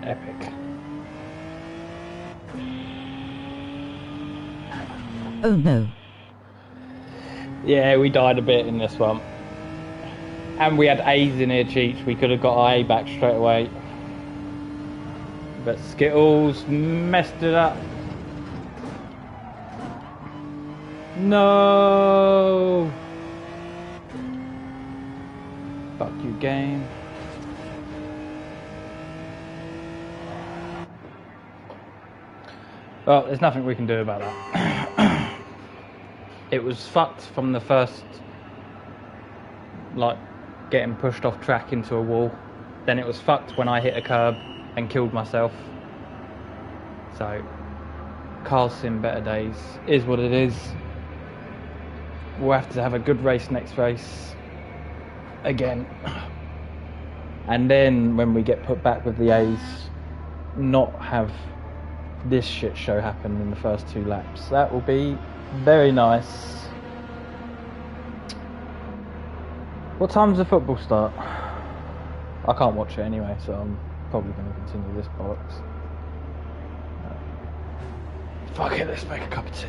Epic. Oh no. Yeah, we died a bit in this one. And we had A's in here, cheats. We could have got our A back straight away. But Skittles messed it up. No! Fuck you, game. Well, there's nothing we can do about that. It was fucked from the first, like, getting pushed off track into a wall. Then it was fucked when I hit a curb and killed myself. So, car's seen better days. Is what it is. We'll have to have a good race next race. Again. And then when we get put back with the A's, not have this shit show happen in the first 2 laps. That will be very nice. What time does the football start? I can't watch it anyway, so I'm probably going to continue this bollocks. Fuck it, let's make a cup of tea.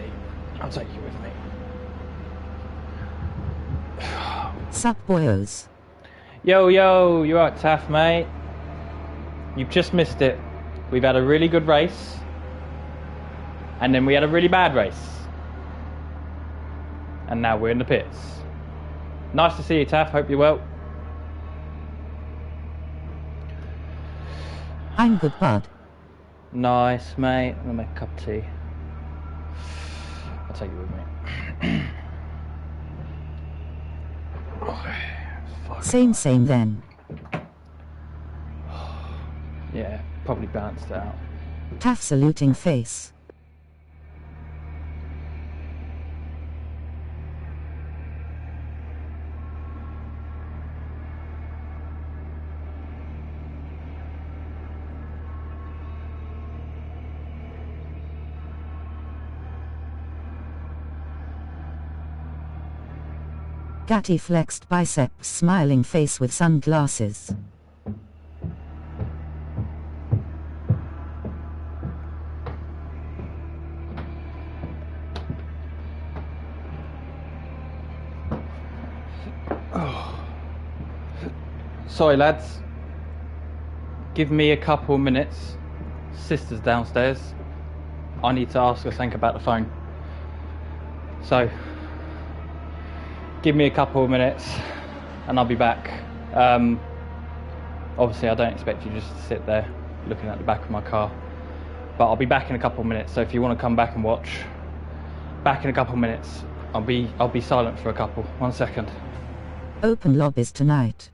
I'll take you with me. Sup boyos. Yo, you right, Taff, mate? You've just missed it. We've had a really good race. And then we had a really bad race. And now we're in the pits. Nice to see you, Taff. Hope you're well. I'm good, bud. Nice, mate. I'm gonna make a cup of tea. I'll take you with me. Okay. Fuck. Same then. Yeah, probably balanced it out. Taff saluting face. Gatty flexed biceps, smiling face with sunglasses. Sorry, lads. Give me a couple minutes. Sister's downstairs. I need to ask her something about the phone. So, give me a couple of minutes and I'll be back. Obviously, I don't expect you just to sit there looking at the back of my car. But I'll be back in a couple of minutes, so if you want to come back and watch, back in a couple of minutes. I'll be silent for a couple. 1 second. Open lobbies tonight.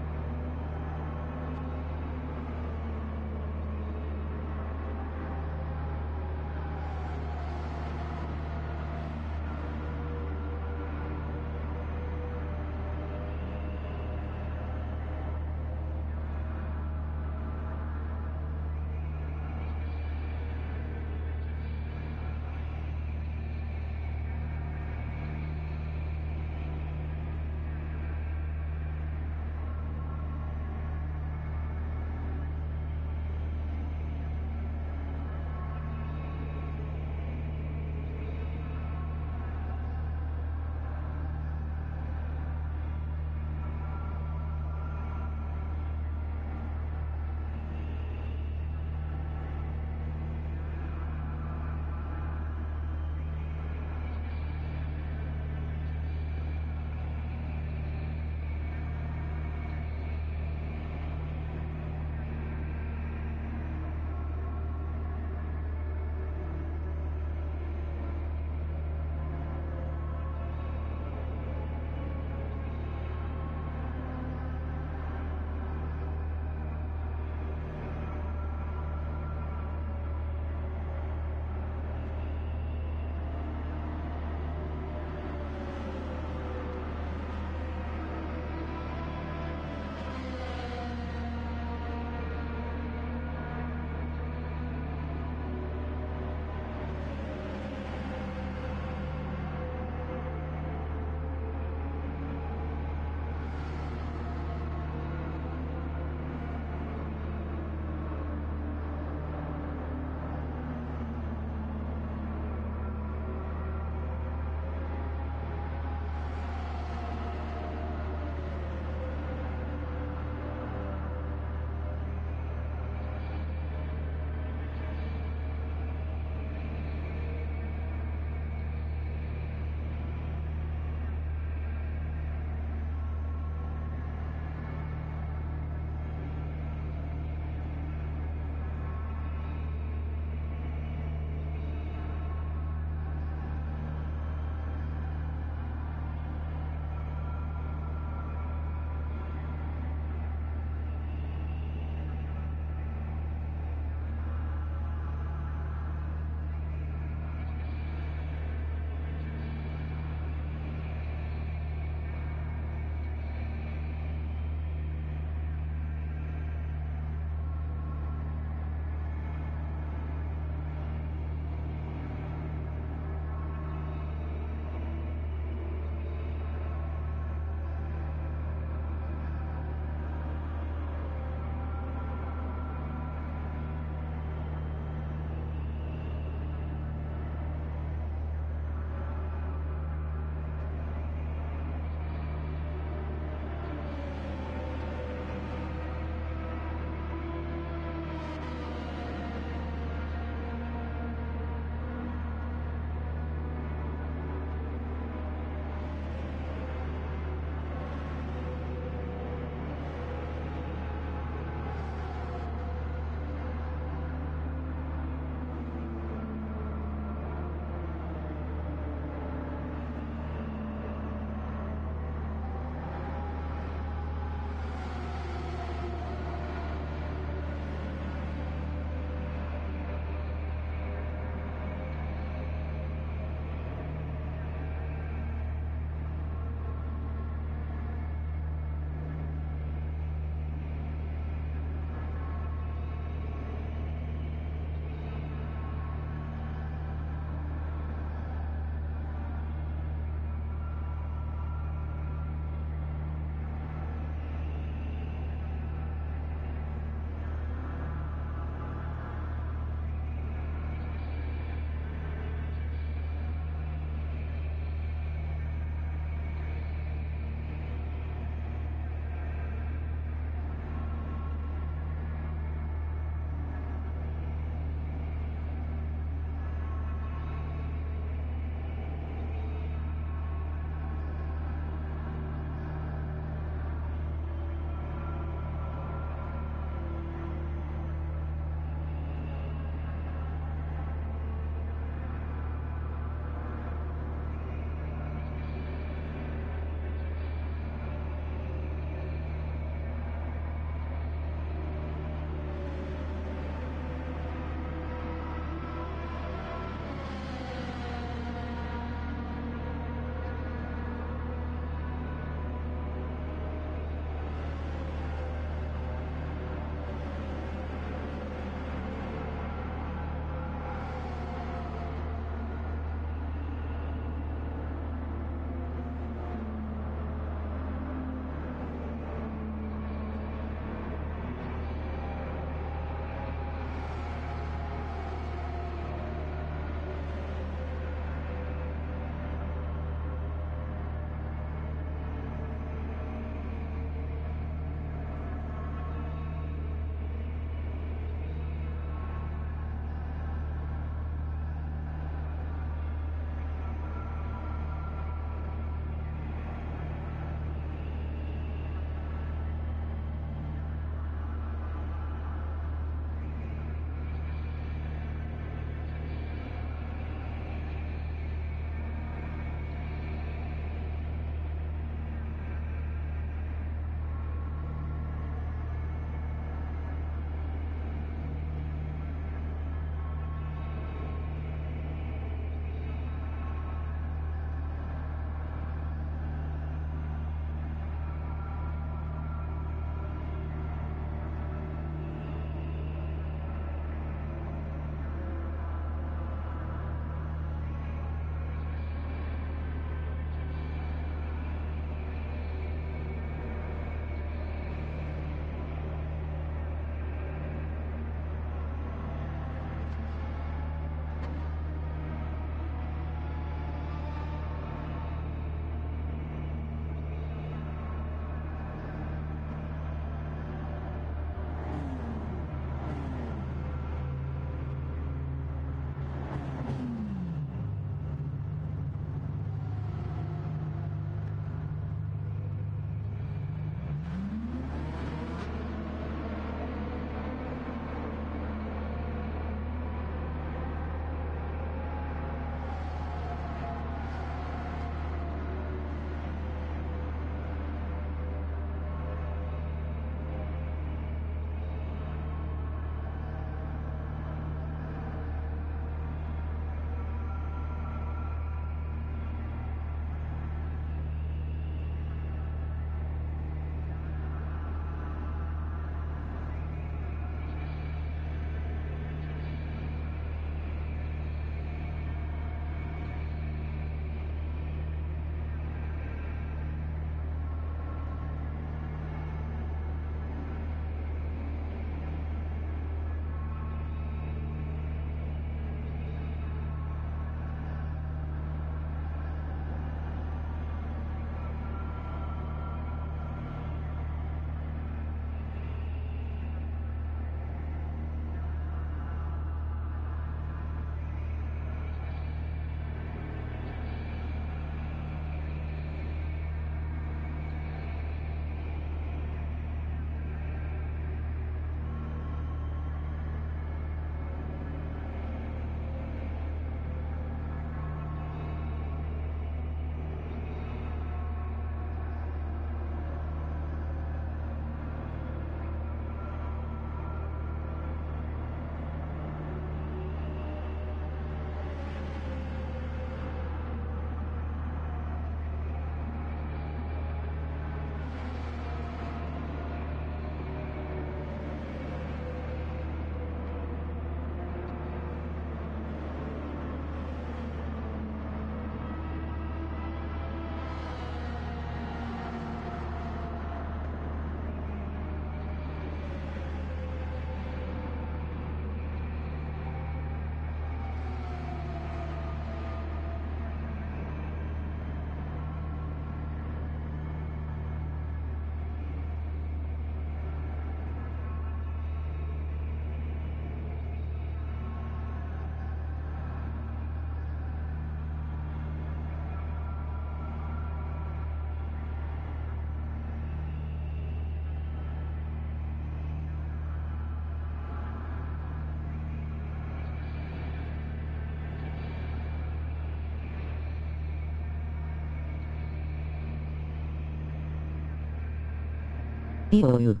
Ew.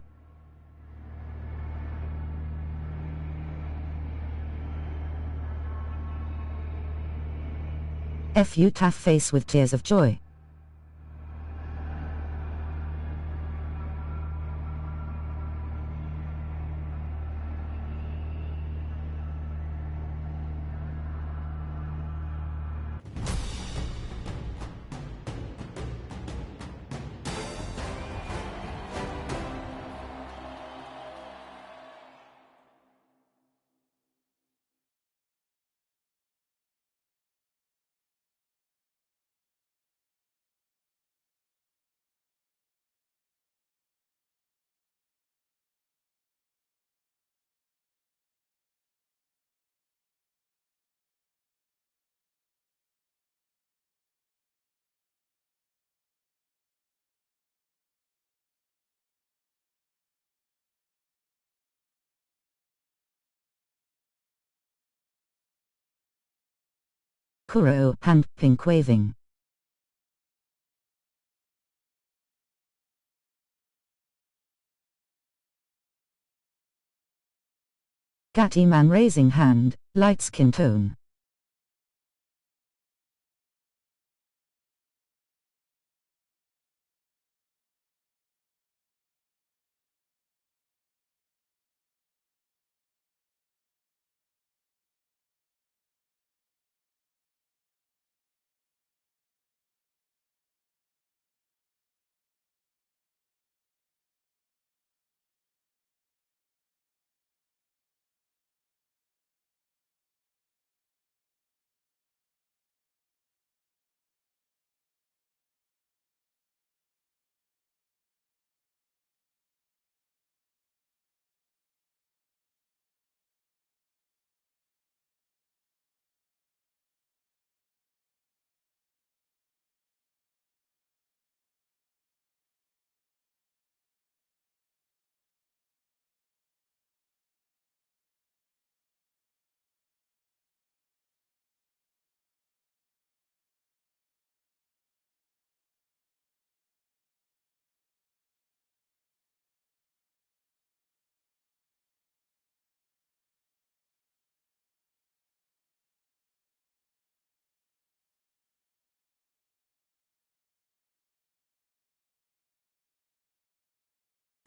Fu taff face with tears of joy. Kuro, hand pink waving. Gatty man raising hand, light skin tone.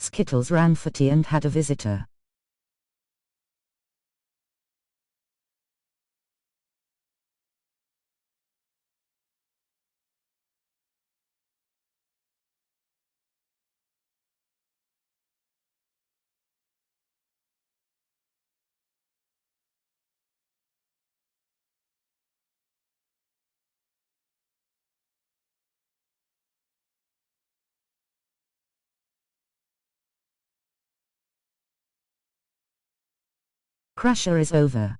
Skittles ran for tea and had a visitor. Crusher is over.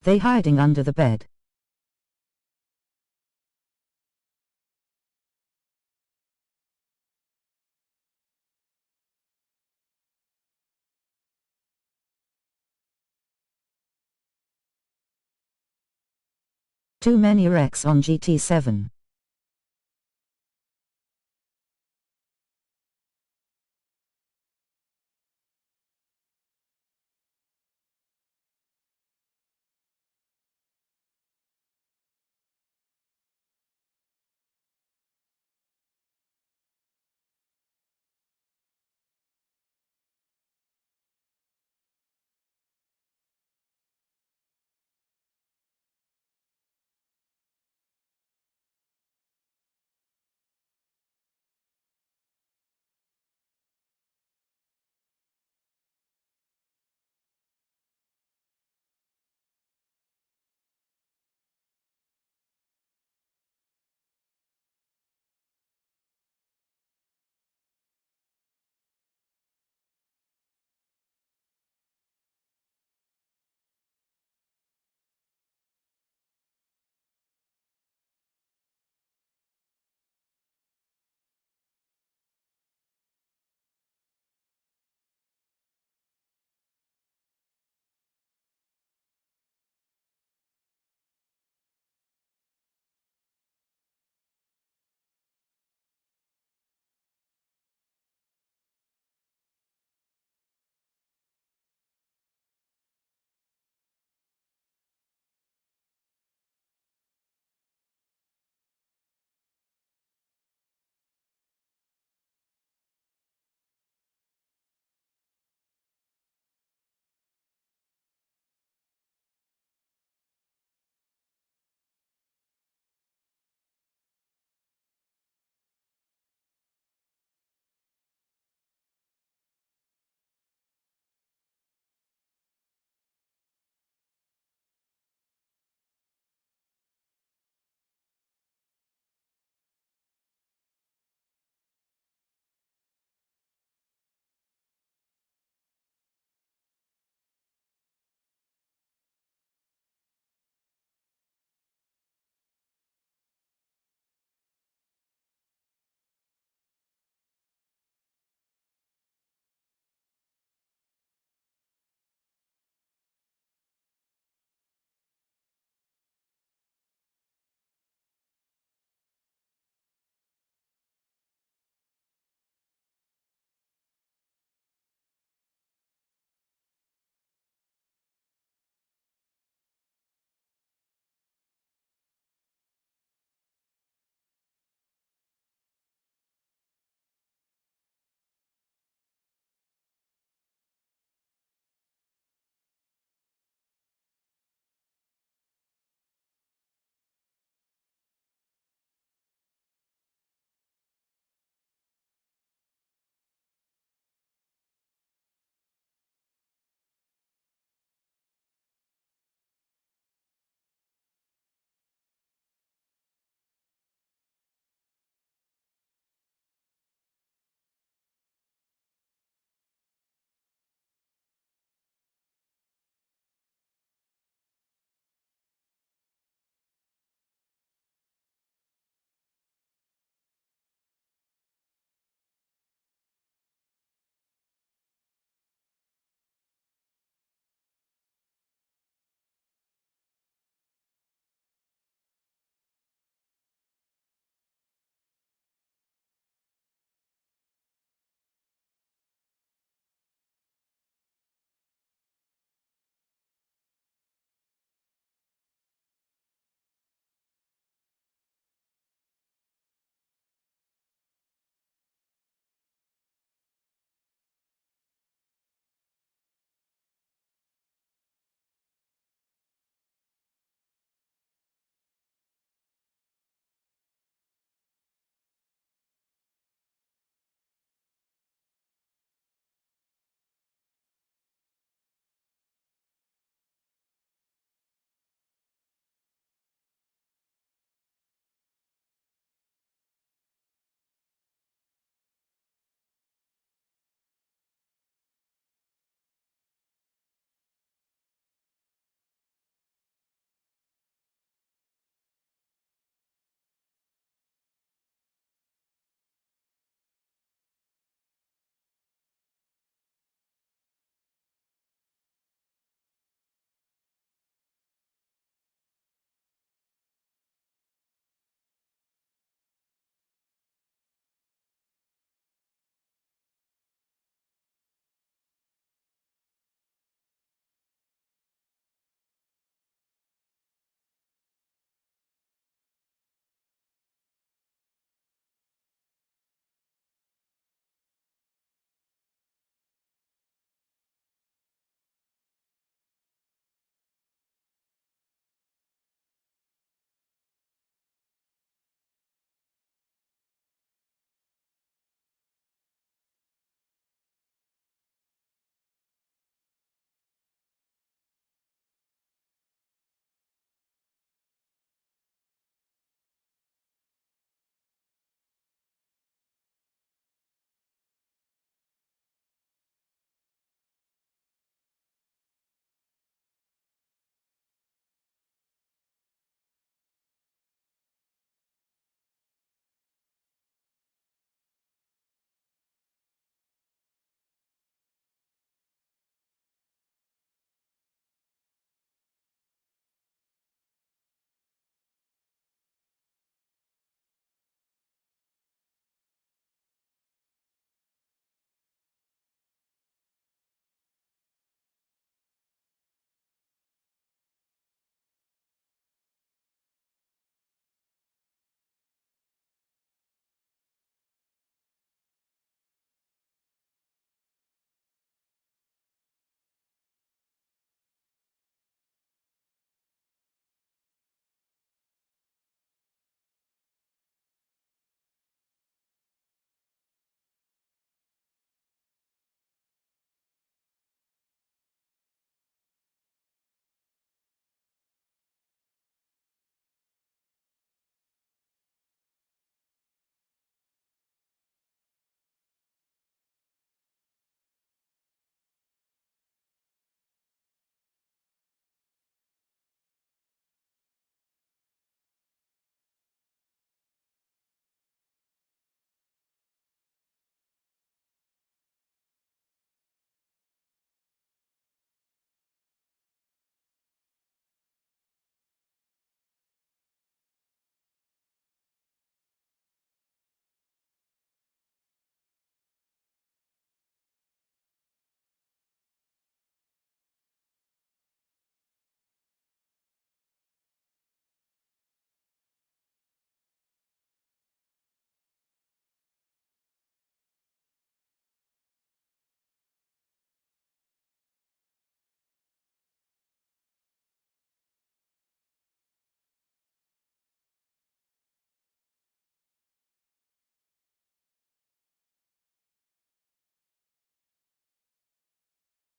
They hiding under the bed. Too many wrecks on GT7.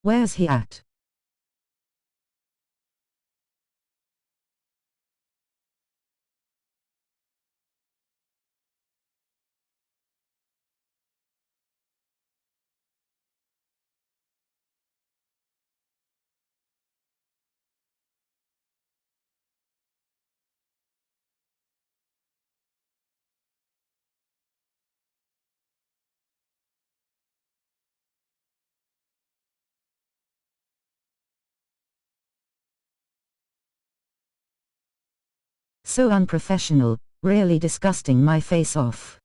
Where's he at? So unprofessional, really disgusting my face off.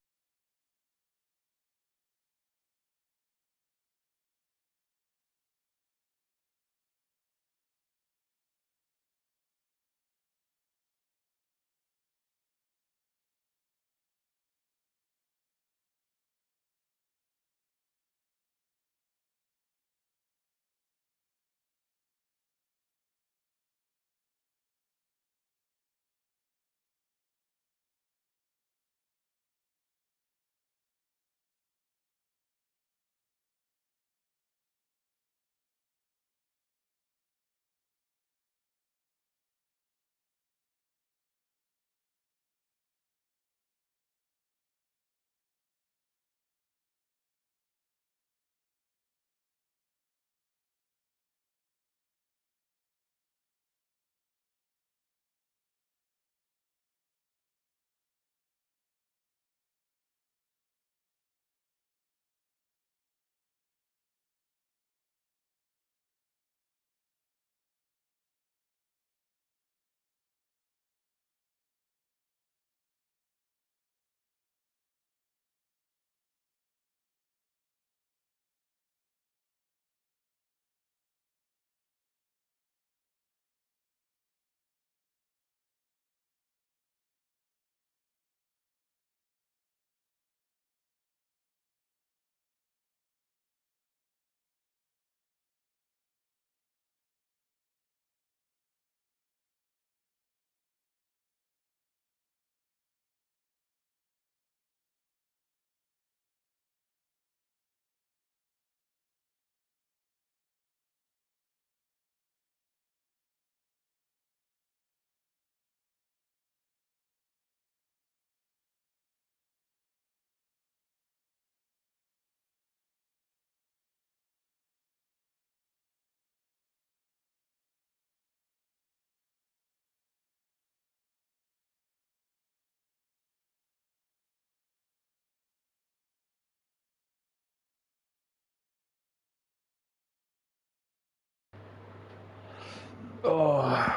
Oh.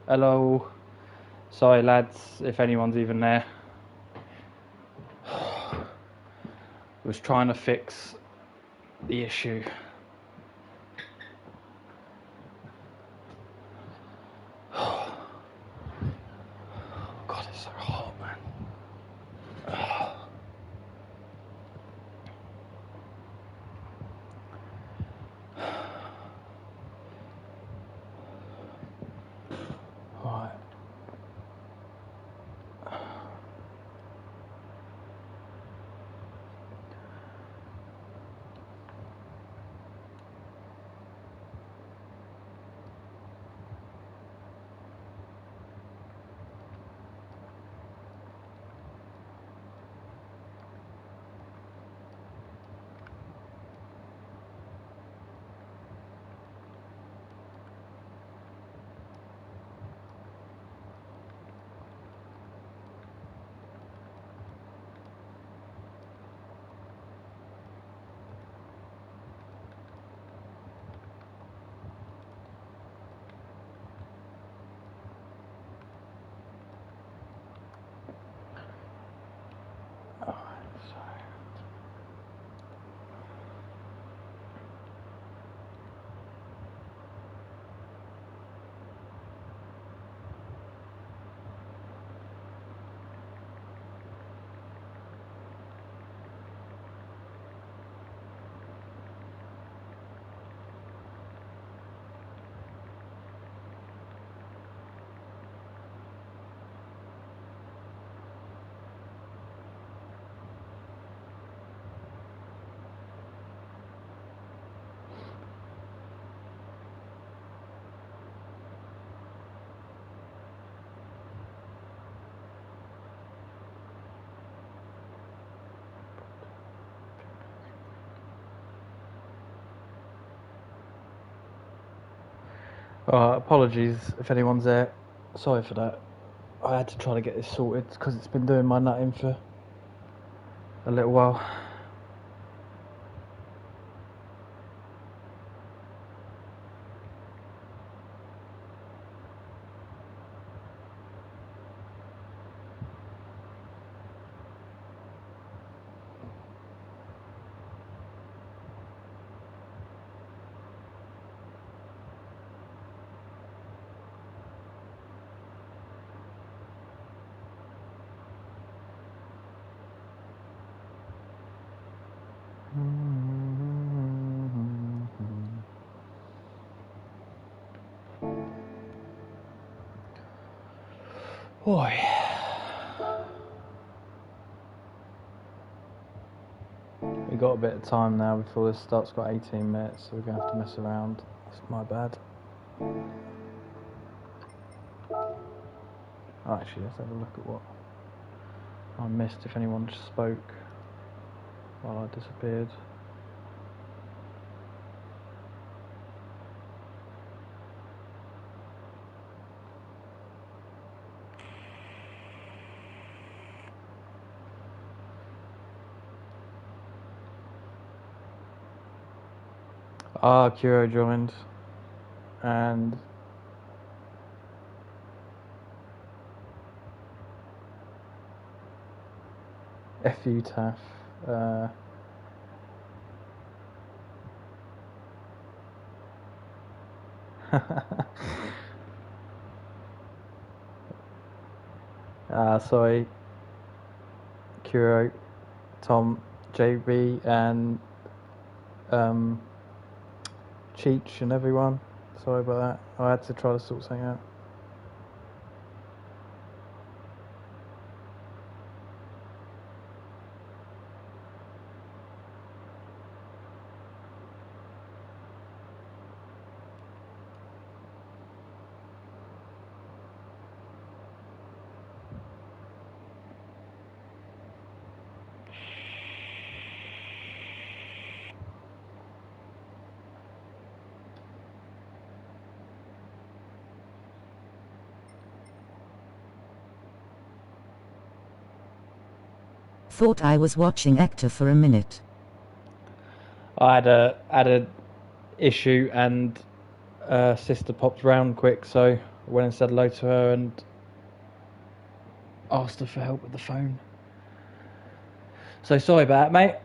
Hello. Sorry lads, if anyone's even there. Was trying to fix the issue. God, it's so hot, man. Right. Apologies if anyone's there. Sorry for that. I had to try to get this sorted because it's been doing my nutting for a little while. Boy. We got a bit of time now before this starts. Got 18 minutes, so we're gonna have to mess around. That's my bad. Oh, actually, let's have a look at what I missed. If anyone just spoke while I disappeared. Kuro joined, and FU Taff. Sorry, Kuro, Tom, JB, and Cheech and everyone. Sorry about that. I had to try to sort something out. Thought I was watching Echter for a minute. I had a issue and sister popped round quick, so I went and said hello to her and asked her for help with the phone. So sorry about that, mate.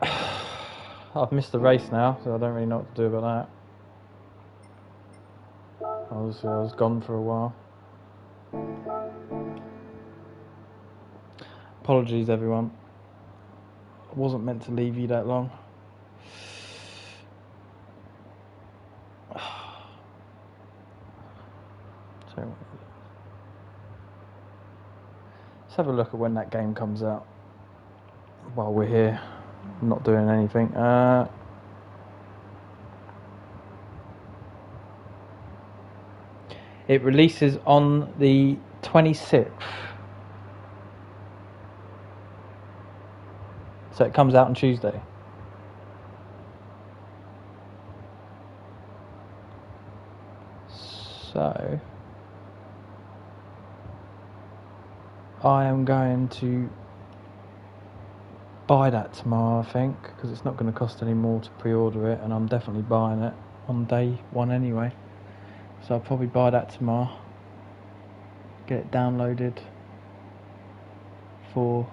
I've missed the race now, so I don't really know what to do about that. I was gone for a while. Apologies, everyone. I wasn't meant to leave you that long. So let's have a look at when that game comes out while we're here not doing anything. It releases on the 26th. So it comes out on Tuesday. So I am going to buy that tomorrow, I think, because it's not going to cost any more to pre-order it, and I'm definitely buying it on day one anyway. So I'll probably buy that tomorrow, get it downloaded for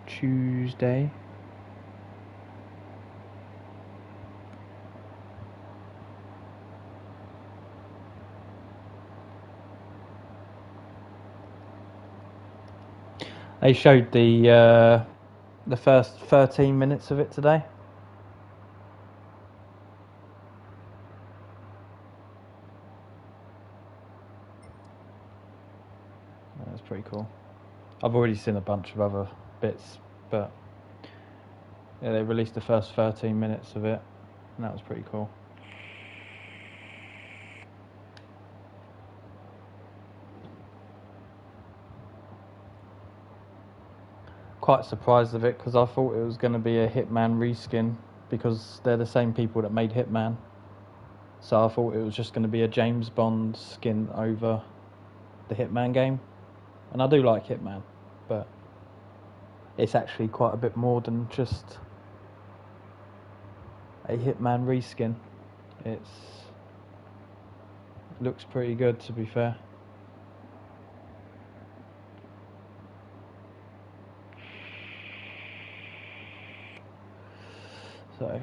Tuesday. They showed the first 13 minutes of it today. That's pretty cool. I've already seen a bunch of other bits, but yeah, they released the first 13 minutes of it, and that was pretty cool. Quite surprised of it, because I thought it was going to be a Hitman reskin, because they're the same people that made Hitman. So I thought it was just going to be a James Bond skin over the Hitman game. And I do like Hitman, but it's actually quite a bit more than just a Hitman reskin. It looks pretty good, to be fair. So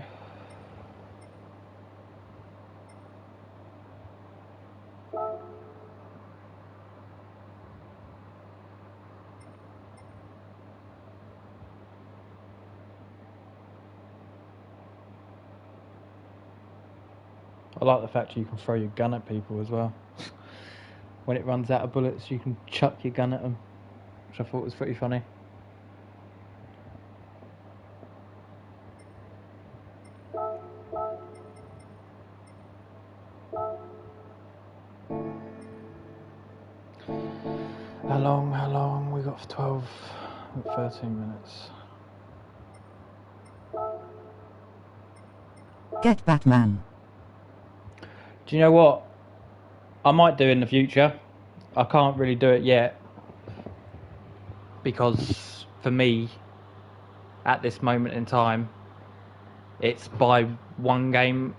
I like the fact you can throw your gun at people as well. When it runs out of bullets, you can chuck your gun at them, which I thought was pretty funny. How long? We got for 13 minutes. Get Batman. Do you know what? I might do in the future. I can't really do it yet. Because for me, at this moment in time, it's buy one game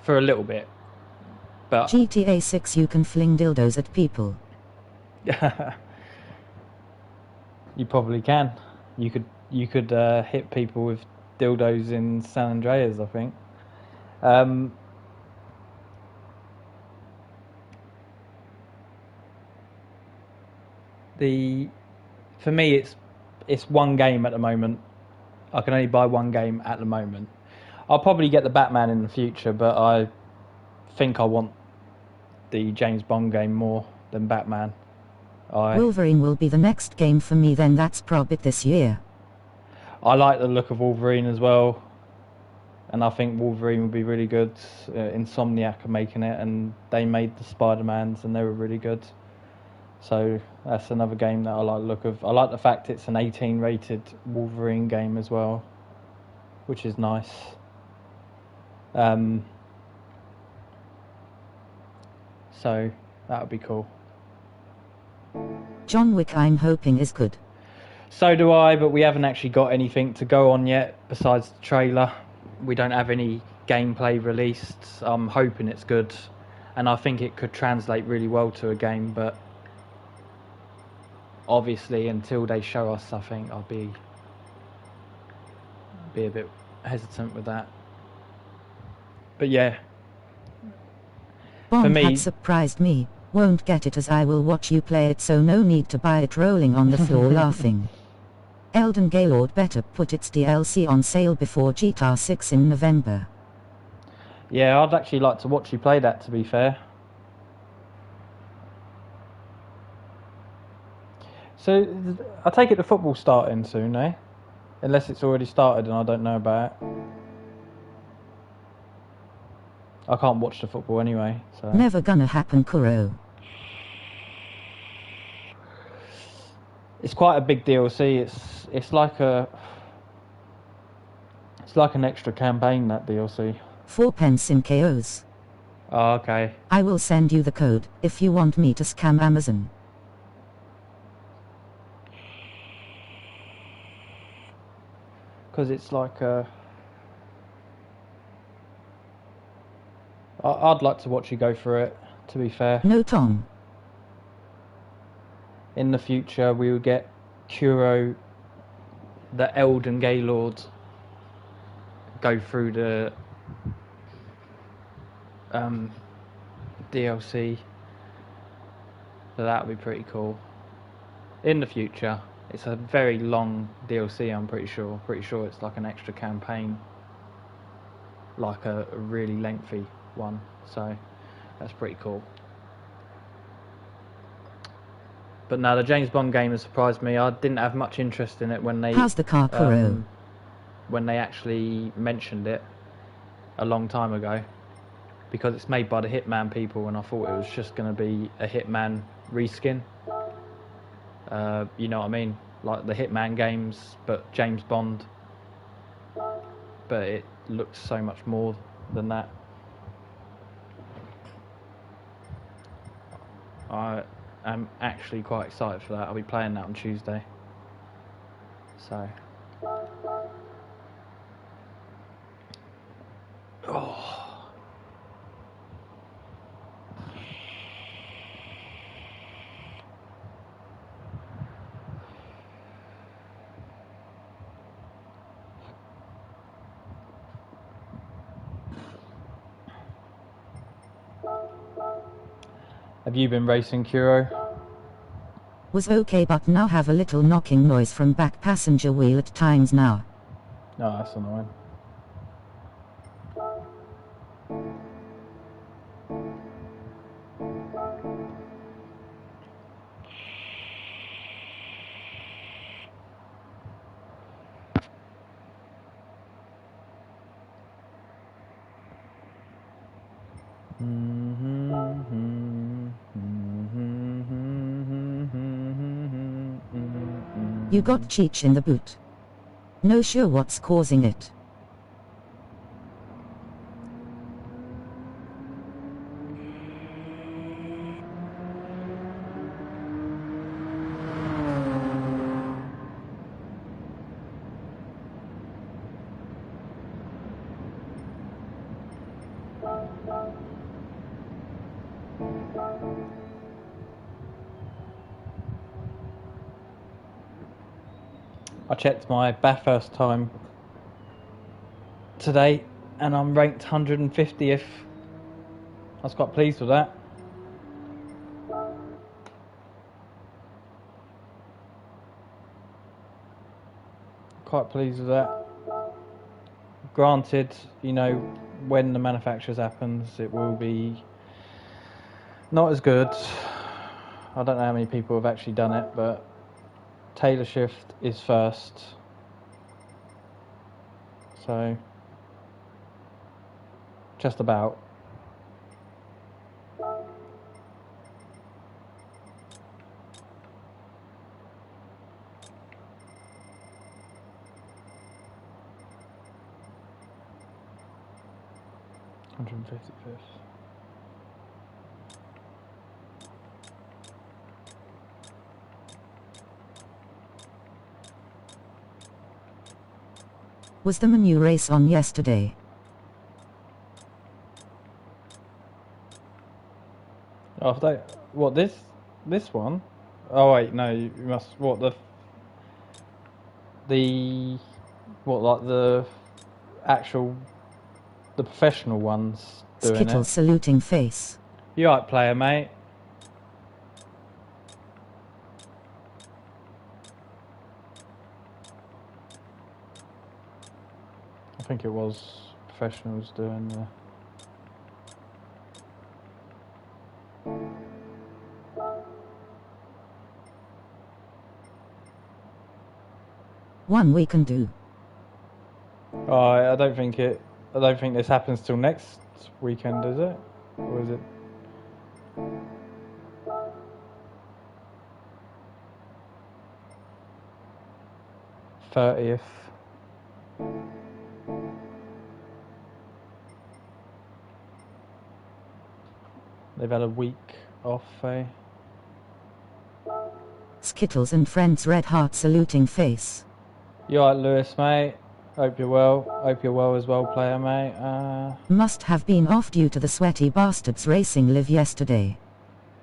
for a little bit. But GTA 6 you can fling dildos at people. You probably can. You could hit people with dildos in San Andreas, I think. For me, it's one game at the moment. I can only buy one game at the moment. I'll probably get the Batman in the future, but I think I want the James Bond game more than Batman. Wolverine will be the next game for me, then that's probably this year. I like the look of Wolverine as well, and I think Wolverine would be really good. Insomniac are making it, and they made the Spider-Mans, and they were really good. So that's another game that I like the look of. I like the fact it's an 18 rated Wolverine game as well, which is nice. So that would be cool. John Wick I'm hoping is good. So do I, but we haven't actually got anything to go on yet besides the trailer. We don't have any gameplay released. I'm hoping it's good, and I think it could translate really well to a game, but obviously until they show us something, I'll be a bit hesitant with that. But yeah, Bond for me, had surprised me. Won't get it as I will watch you play it, so no need to buy it, rolling on the floor laughing. Elden Gaylord better put its DLC on sale before GTA 6 in November. Yeah, I'd actually like to watch you play that, to be fair. So, I take it the football's starting soon, eh? Unless it's already started and I don't know about it. I can't watch the football anyway, so... Never gonna happen, Kuro. It's quite a big DLC. It's like an extra campaign, that DLC. 4 pence in KOs. Oh, okay. I will send you the code, if you want me to scam Amazon. Because it's like I'd like to watch you go through it, to be fair. No, Tom. In the future, we will get Kuro, the Elden Gaylord, go through the DLC. So that would be pretty cool. In the future, it's a very long DLC, I'm pretty sure. Pretty sure it's like an extra campaign. Like a really lengthy one. So that's pretty cool. But no, the James Bond game has surprised me. I didn't have much interest in it when they... How's the car, Kuro? When they actually mentioned it a long time ago. Because it's made by the Hitman people, and I thought it was just going to be a Hitman reskin. You know what I mean? Like the Hitman games, but James Bond. But it looks so much more than that. I am actually quite excited for that. I'll be playing that on Tuesday. So. Oh. Have you been racing, Kuro? Was okay, but now have a little knocking noise from back passenger wheel at times now. No, that's annoying. You got Cheech in the boot. No sure what's causing it. I checked my Bathurst time today and I'm ranked 150th. I was quite pleased with that. Quite pleased with that. Granted, you know, when the manufacturers happens, it will be not as good. I don't know how many people have actually done it, but Taylor Shift is first. So, just about. $155th. Was the menu race on yesterday? Oh, what, this one? Oh wait, no, you must, what, like the actual, the professional ones doing Skittles it. saluting face. You alright, player, mate? I think it was professionals doing the... One we can do. Oh, I don't think this happens till next weekend, is it? Or is it? '30th. They've had a week off, eh? Skittles and friends red heart saluting face. You alright, Lewis, mate? Hope you're well. Hope you're well as well, player, mate. Must have been off due to the sweaty bastards racing live yesterday.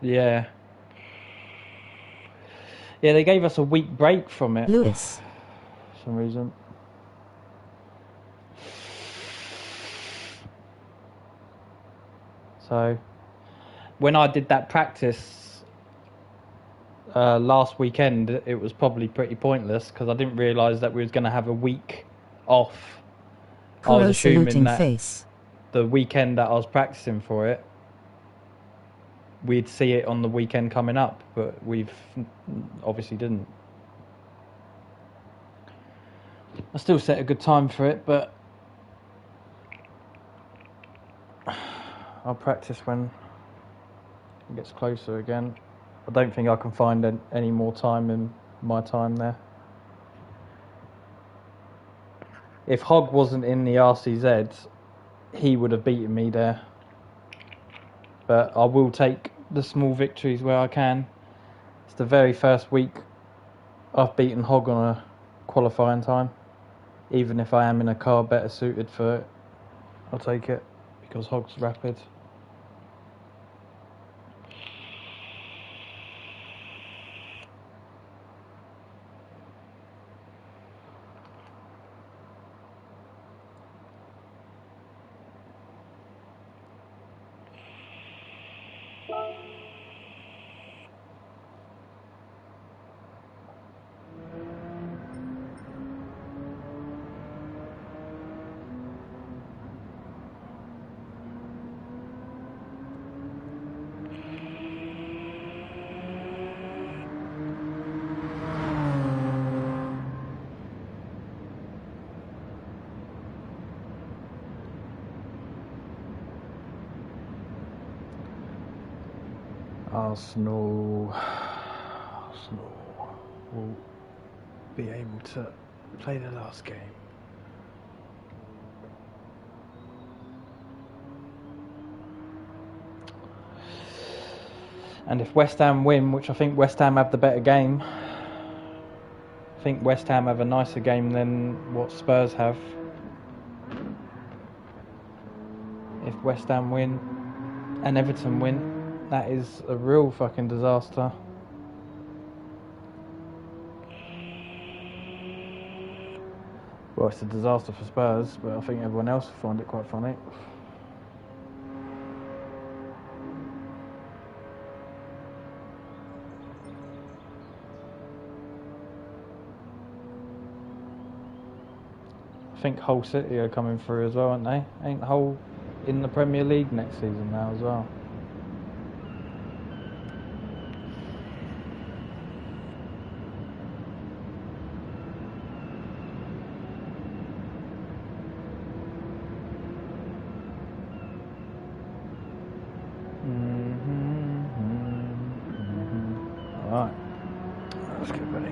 Yeah. Yeah, they gave us a week break from it. Lewis. For some reason. So, when I did that practice last weekend, it was probably pretty pointless because I didn't realise that we was going to have a week off. I was Kuro assuming saluting that face. the weekend that I was practicing for it, we'd see it on the weekend coming up, but we've obviously didn't. I still set a good time for it, but I'll practice when it gets closer again. I don't think I can find any more time in my time there. If Hogg wasn't in the RCZ, he would have beaten me there. But I will take the small victories where I can. It's the very first week I've beaten Hog on a qualifying time. Even if I am in a car better suited for it, I'll take it because Hog's rapid. Arsenal will be able to play the last game. And if West Ham win, which I think West Ham have the better game, I think West Ham have a nicer game than what Spurs have. If West Ham win and Everton win, that is a real fucking disaster. Well, it's a disaster for Spurs, but I think everyone else will find it quite funny. I think Hull City are coming through as well, aren't they? Ain't Hull in the Premier League next season now as well? Alright, let's get ready.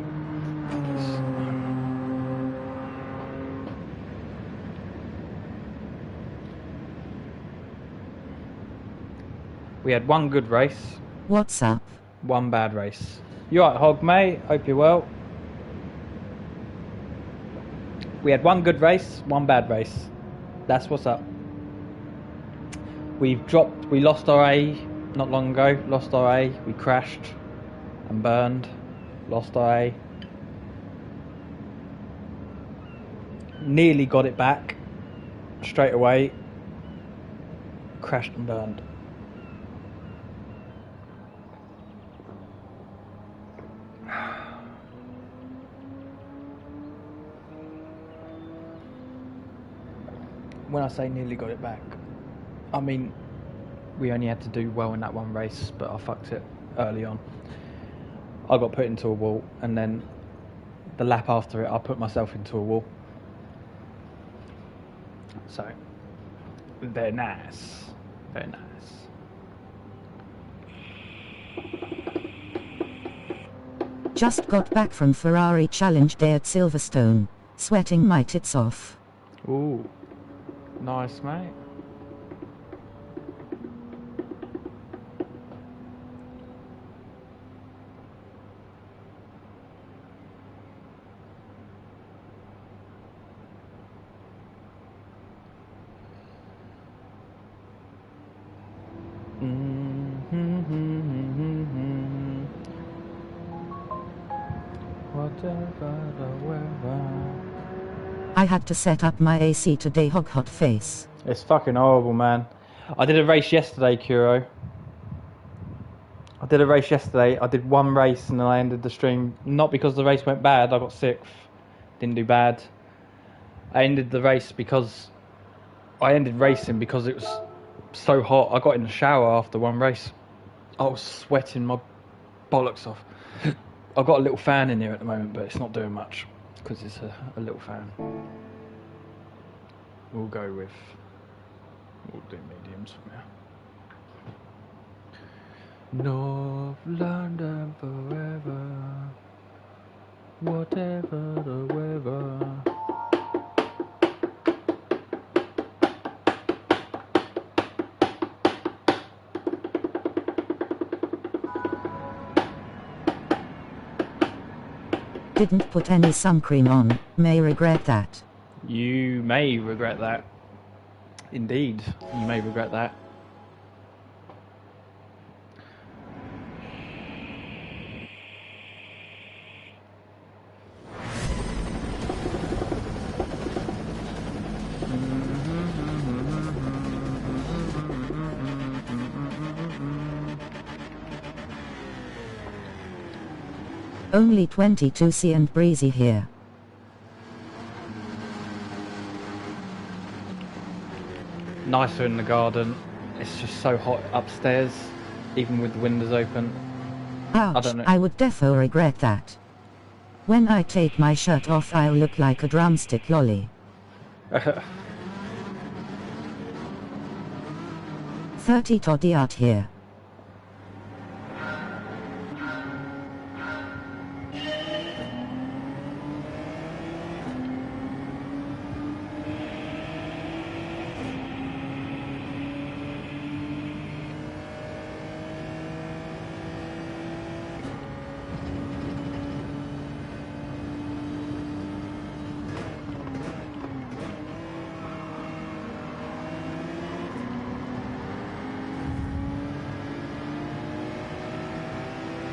We had one good race. What's up? One bad race. You alright, Hog, mate? Hope you're well. We had one good race, one bad race. That's what's up. We lost our A not long ago. Lost our A. We crashed and burned. Lost our A. Nearly got it back straight away. Crashed and burned. When I say nearly got it back, I mean we only had to do well in that one race, but I fucked it early on. I got put into a wall, and then the lap after it I put myself into a wall. So very nice. Very nice. Just got back from Ferrari Challenge Day at Silverstone, sweating my tits off. Ooh, nice, mate. Whatever the weather. I had to set up my AC today, hot face. It's fucking horrible, man. I did a race yesterday, Kuro. I did one race and then I ended the stream. Not because the race went bad, I got 6th. Didn't do bad. I ended racing because it was so hot. I got in the shower after one race. I was sweating my bollocks off. I've got a little fan in here at the moment, but it's not doing much because it's a little fan. We'll do mediums from here. North London forever, whatever the weather. Didn't put any sun cream on, may regret that. You may regret that. Indeed, you may regret that. Only 22°C and breezy here. Nicer in the garden. It's just so hot upstairs, even with the windows open. Ouch, I don't know. I would defo regret that. When I take my shirt off I'll look like a drumstick lolly. 30 toddy out here.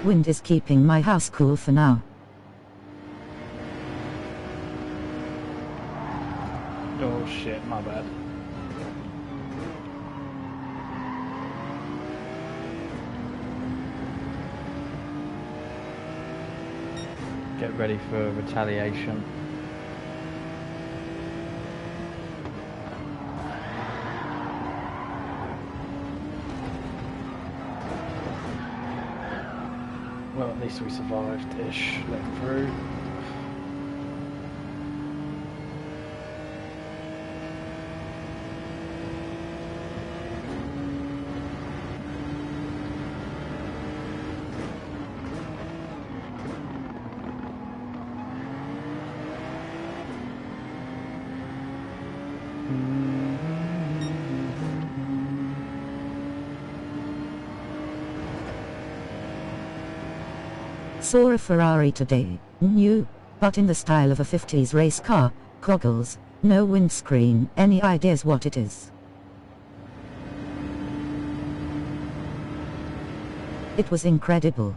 Wind is keeping my house cool for now. Oh shit, my bad. Get ready for retaliation. Well, at least we survived-ish, let through. Saw a Ferrari today, new, but in the style of a 50s race car, goggles, no windscreen. Any ideas what it is? It was incredible.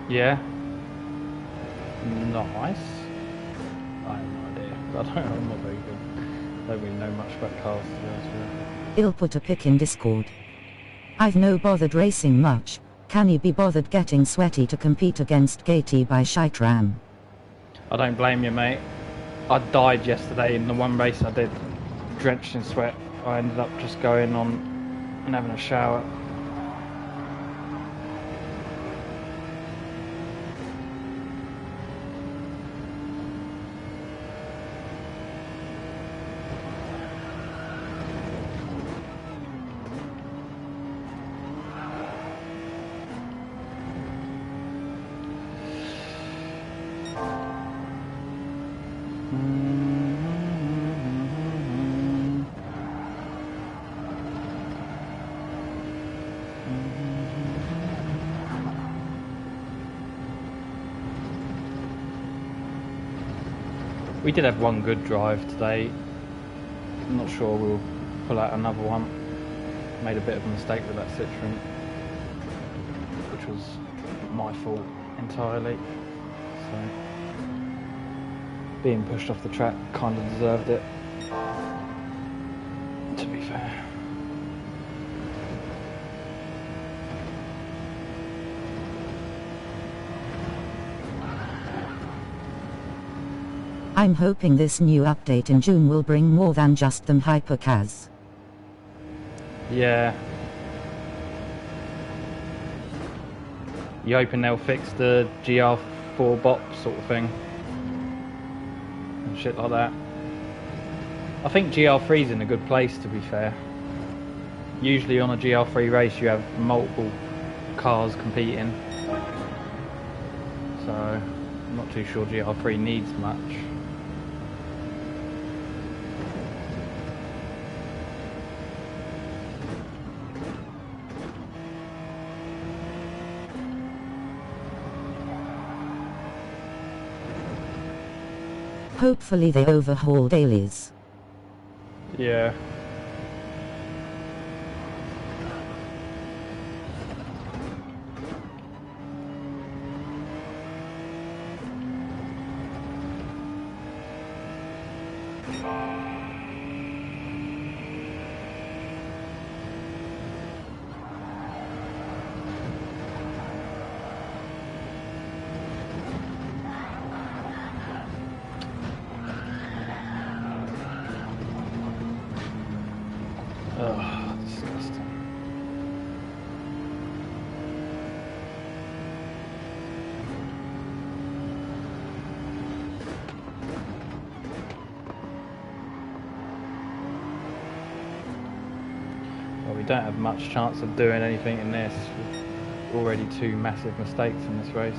Yeah. Nice. I have no idea. I'm not very good. Don't really know much about cars, to be honest with you. I'll put a pic in Discord. I've no bothered racing much, can he be bothered getting sweaty to compete against Katie by shite ram? I don't blame you, mate. I died yesterday in the one race I did, drenched in sweat. I ended up just going on and having a shower. We did have one good drive today. I'm not sure we'll pull out another one. Made a bit of a mistake with that Citroen, which was my fault entirely. So being pushed off the track kind of deserved it, to be fair. I'm hoping this new update in June will bring more than just them hypercars. Yeah. You hoping they'll fix the GR4 bop sort of thing? And shit like that. I think GR3's in a good place, to be fair. Usually on a GR3 race you have multiple cars competing. So, I'm not too sure GR3 needs much. Hopefully they overhaul dailies. Yeah. Ugh, disgusting. Well, we don't have much chance of doing anything in this. We've already 2 massive mistakes in this race.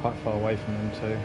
quite far away from them too.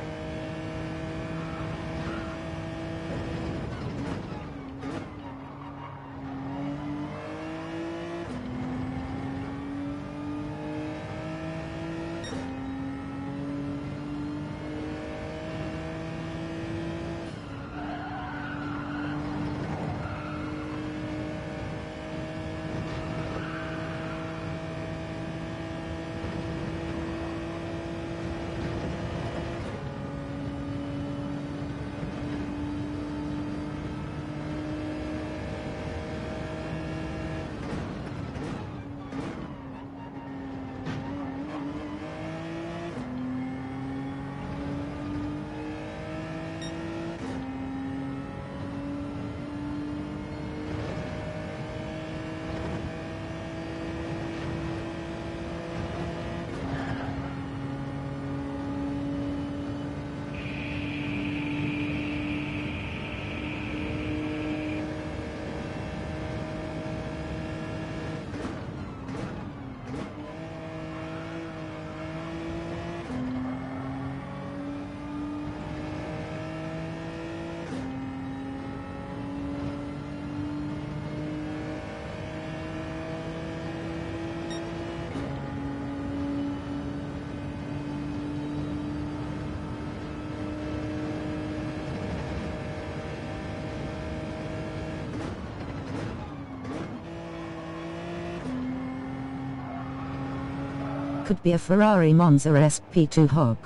Could be a Ferrari Monza SP2 hog.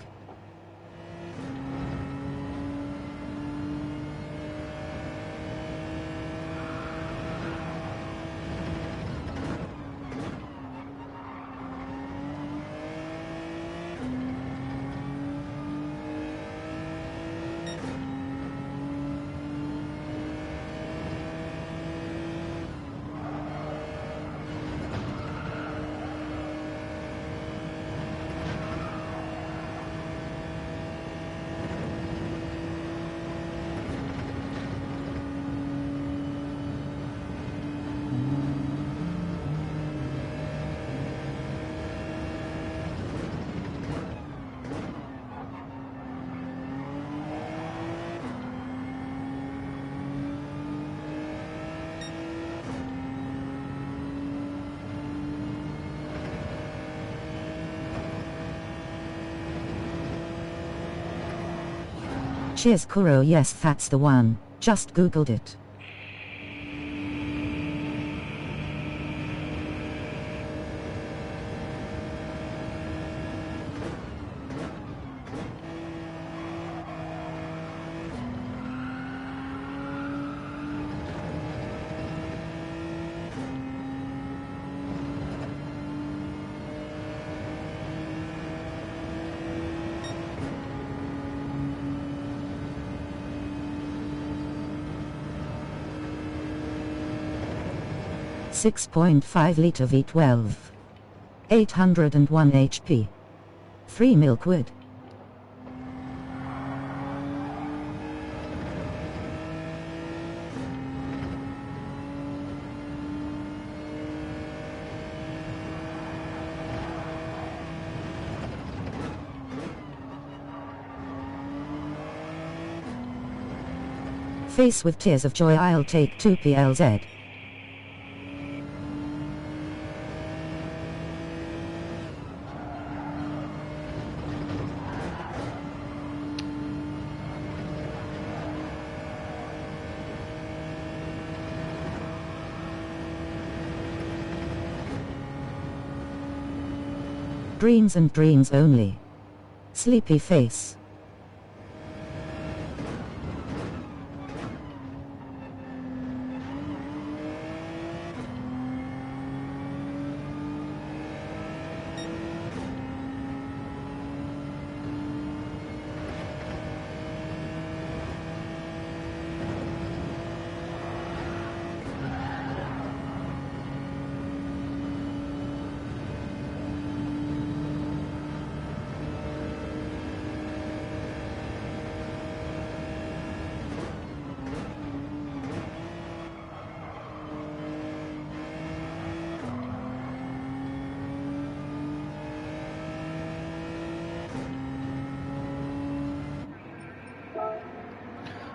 Cheers Kuro, yes that's the one, just googled it. .5 litre V12. 801 HP. 3 milkwood. Face with tears of joy, I'll take 2 PLZ. Dreams and dreams only. Sleepy face.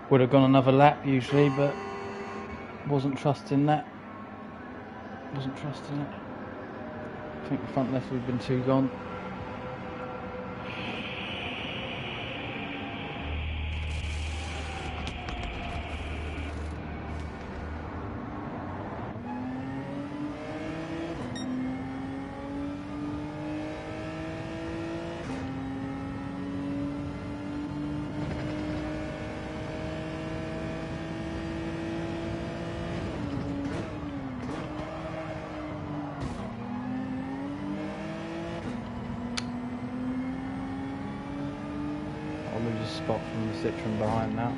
Would have gone another lap usually, but wasn't trusting that. Wasn't trusting it. I think the front left would have been 2 gone. I'll lose a spot from the Citroen behind now.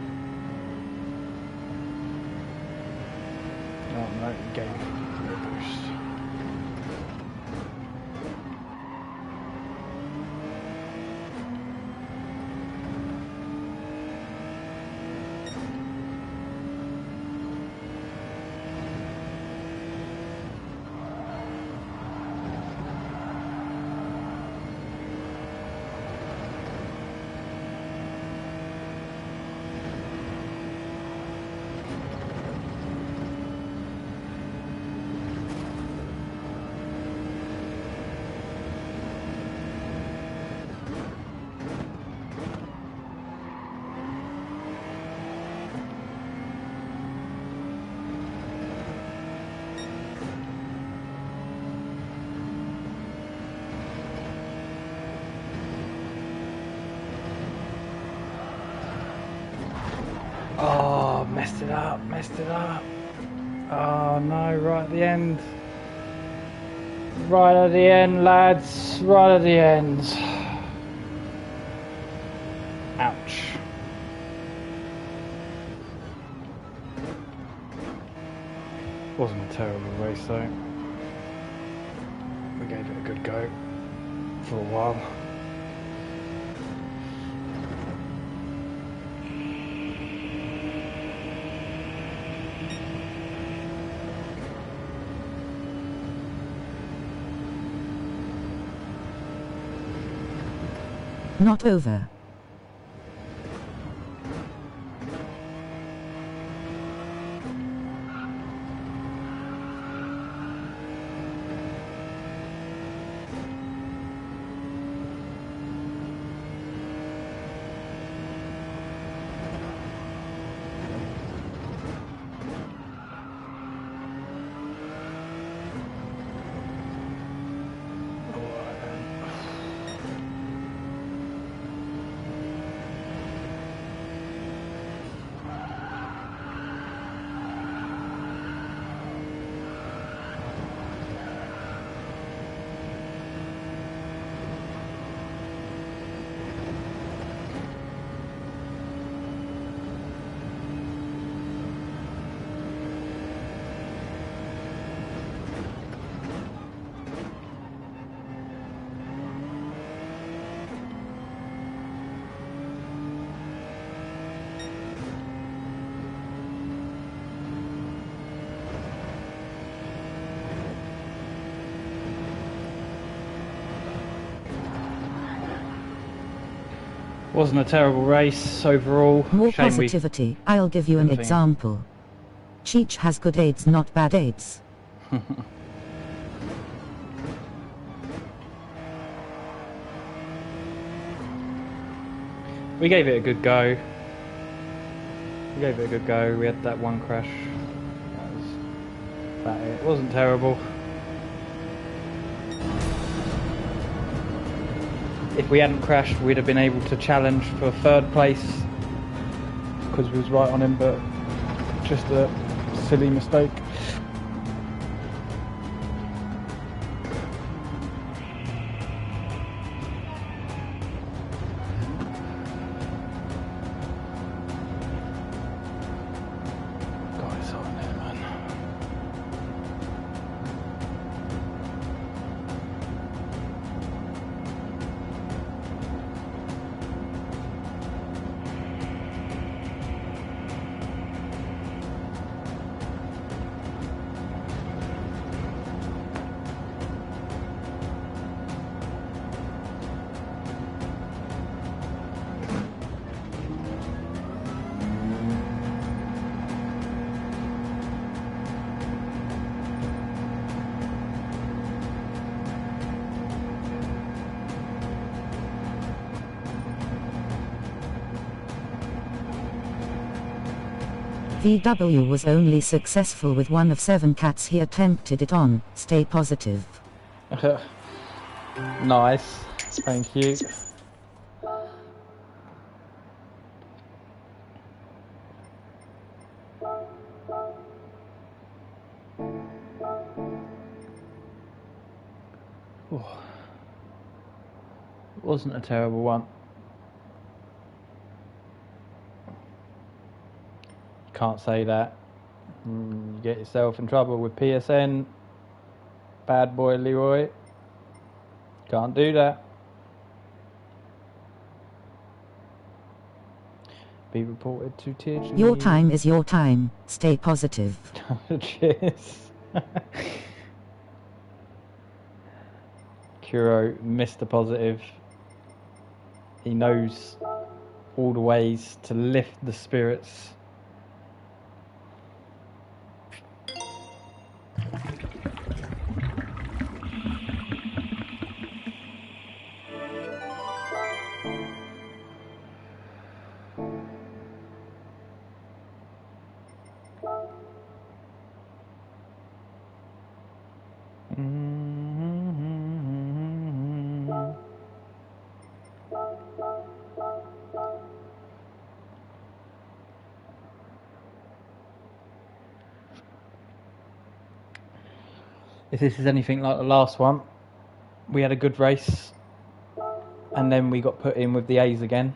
Oh no, he gave me a boost. Oh, messed it up, messed it up. Oh no, right at the end. Right at the end, lads, right at the end. Ouch. Wasn't a terrible race though. We gave it a good go for a while. Not over. Wasn't a terrible race overall. More Shame positivity. I'll give you an example. Cheech has good aids, not bad aids. We gave it a good go. We gave it a good go. We had that one crash. That was about it. It wasn't terrible. If we hadn't crashed, we'd have been able to challenge for 3rd place because we was right on him, but just a silly mistake. God, it's hot in here, man. VW was only successful with one of 7 cats he attempted it on. Stay positive. Nice. Thank you. Oh. Wasn't a terrible one. Can't say that. You get yourself in trouble with PSN. Bad boy Leroy. Can't do that. Be reported to TG. Your time is your time. Stay positive. Cheers. Kuro, Mr. Positive. He knows all the ways to lift the spirits. If this is anything like the last one, we had a good race and then we got put in with the A's again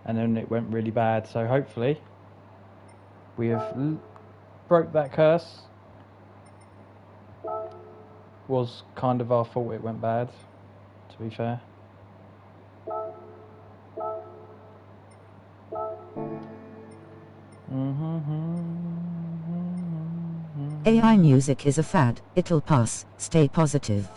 and then it went really bad, so hopefully we have broke that curse. Was kind of our fault it went bad, to be fair. AI music is a fad. It'll pass. Stay positive.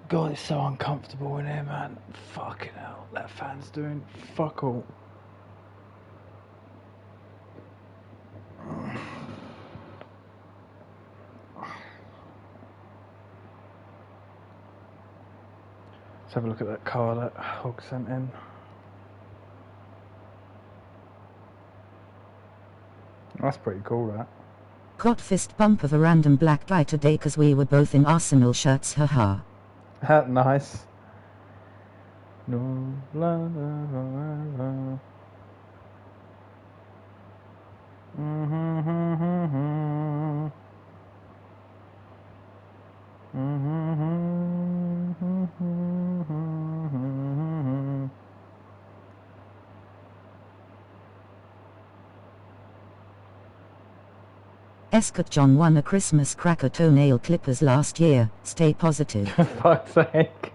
God, it's so uncomfortable in here, man. Fucking hell, that fan's doing fuck all. Let's have a look at that car that Hog sent in. That's pretty cool, that. Got fist bump of a random black guy today cause we were both in Arsenal shirts, haha. Nice. No, la, la, la, la. Escott John won a Christmas cracker toenail clippers last year. Stay positive. For fuck's sake.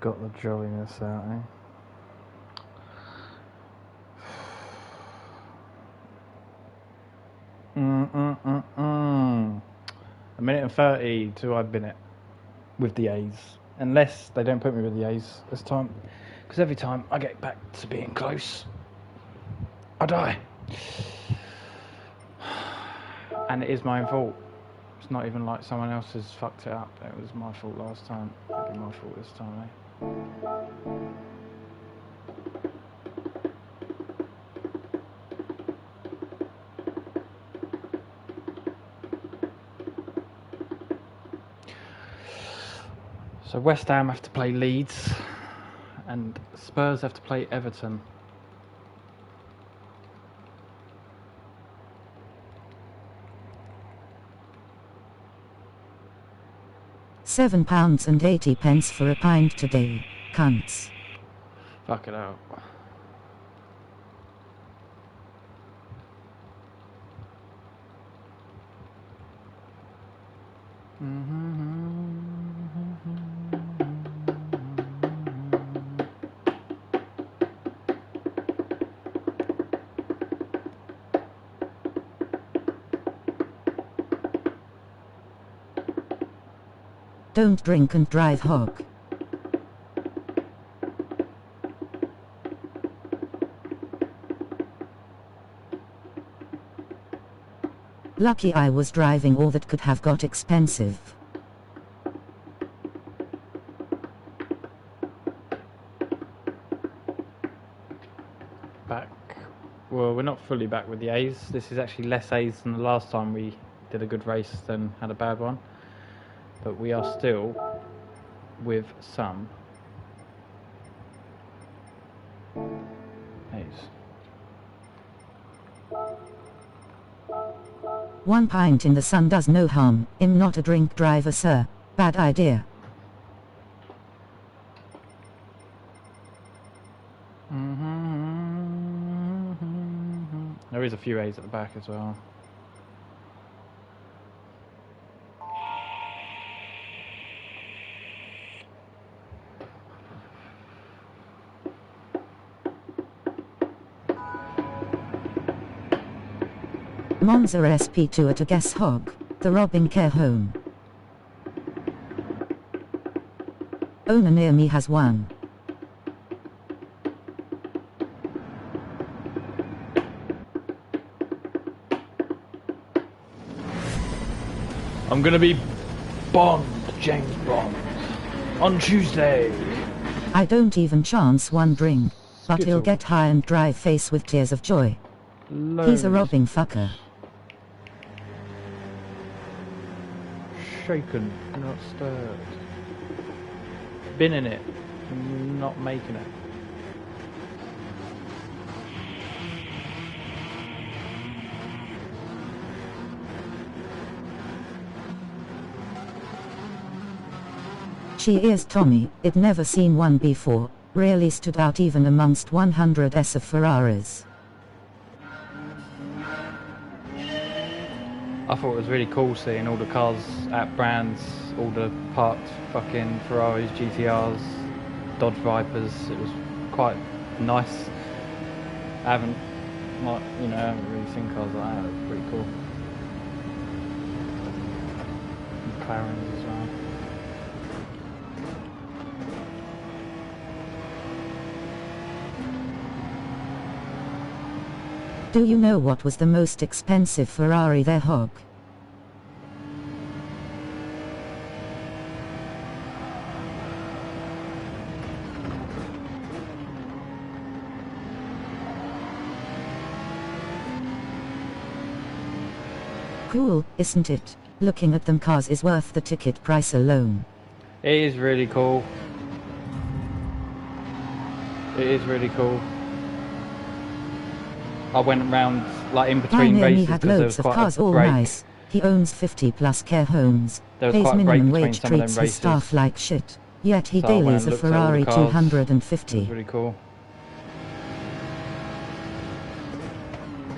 Got the jolliness out, eh? A minute and 30 till I've been it with the A's. Unless they don't put me with the A's this time. Because every time I get back to being close, I die. And it is my own fault. It's not even like someone else has fucked it up. It was my fault last time. It'll be my fault this time, eh? So West Ham have to play Leeds and Spurs have to play Everton. £7.80 for a pint today, cunts. Fuck it out. Don't drink and drive, hog. Lucky I was driving, or that could have got expensive. Back. Well, we're not fully back with the A's. This is actually less A's than the last time we did a good race than had a bad one. But we are still with some A's. 1 pint in the sun does no harm. I'm not a drink driver, sir. Bad idea. There is a few A's at the back as well. Monza SP2 at a guess hog, the robbing care home. Owner near me has one. I'm gonna be Bond, James Bond, on Tuesday. I don't even chance one drink, but he'll Skittle. get high and drive face with tears of joy. He's a robbing fucker. Shaken, not stirred. Been in it, not making it. She is Tommy, I'd never seen one before, really stood out even amongst 100s of Ferraris. I thought it was really cool seeing all the cars at brands, all the parked fucking Ferraris, GTRs, Dodge Vipers. It was quite nice. I haven't really seen cars like that. It was pretty cool. McLarens as well. Do you know what was the most expensive Ferrari there, hog? Cool, isn't it? Looking at them cars is worth the ticket price alone. It is really cool. It is really cool. I went around like in Guy between near me races had because there was loads of quite cars, a all break. nice. He owns 50 plus care homes, There was pays quite a break minimum between wage, some of them treats his races. staff like shit, yet he So I went dailies and a looked at all the Ferrari cars. It was 250. really cool.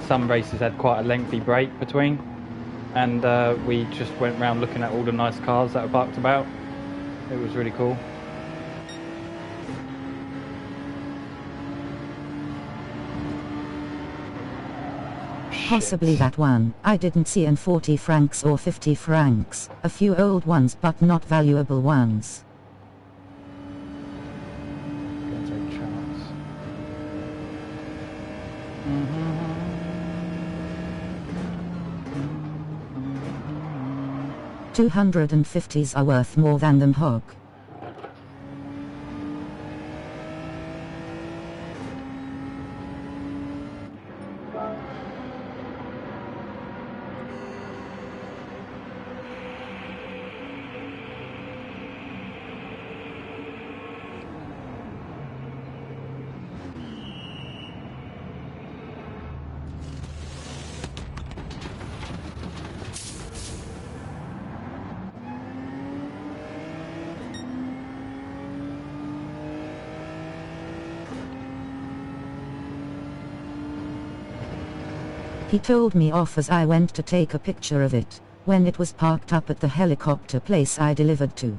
Some races had quite a lengthy break between, and we just went round looking at all the nice cars that were parked about. It was really cool. Possibly that one. I didn't see in 40 francs or 50 francs. A few old ones, but not valuable ones. Gonna take a chance. 250s are worth more than them hog. He told me off as I went to take a picture of it, when it was parked up at the helicopter place I delivered to.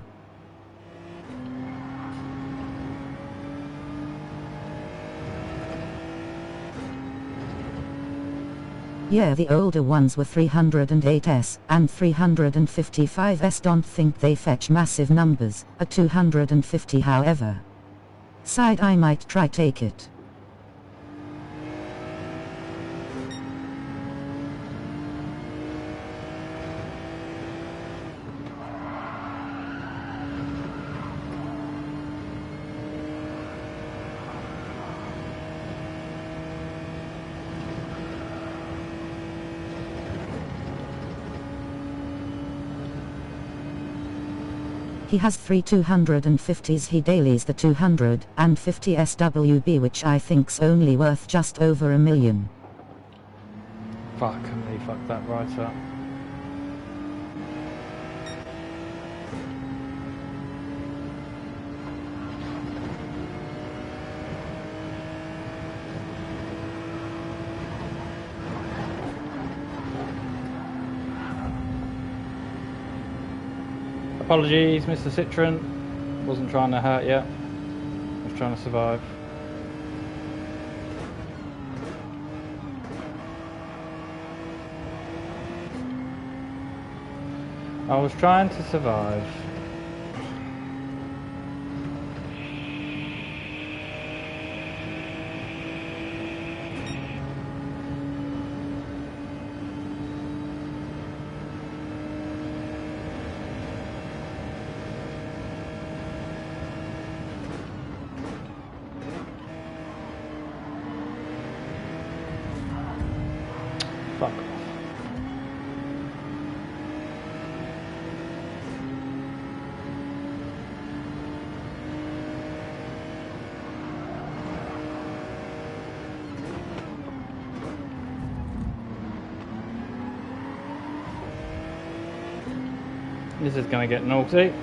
Yeah, the older ones were 308s and 355s. Don't think they fetch massive numbers. A 250 however. Side I might try take it. He has 3 250s. He dailies the 250 SWB, which I think's only worth just over $1 million. Fuck me, fuck that right up. Apologies, Mr. Citron. Wasn't trying to hurt you. I was trying to survive. I was trying to survive. Fuck off. This is going to get naughty.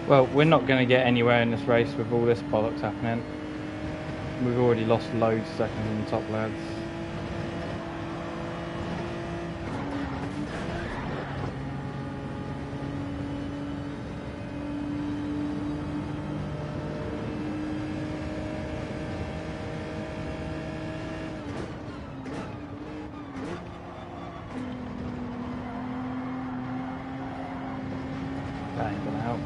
Well, we're not going to get anywhere in this race with all this bollocks happening. We've already lost loads of seconds on the top lads. That ain't going to help.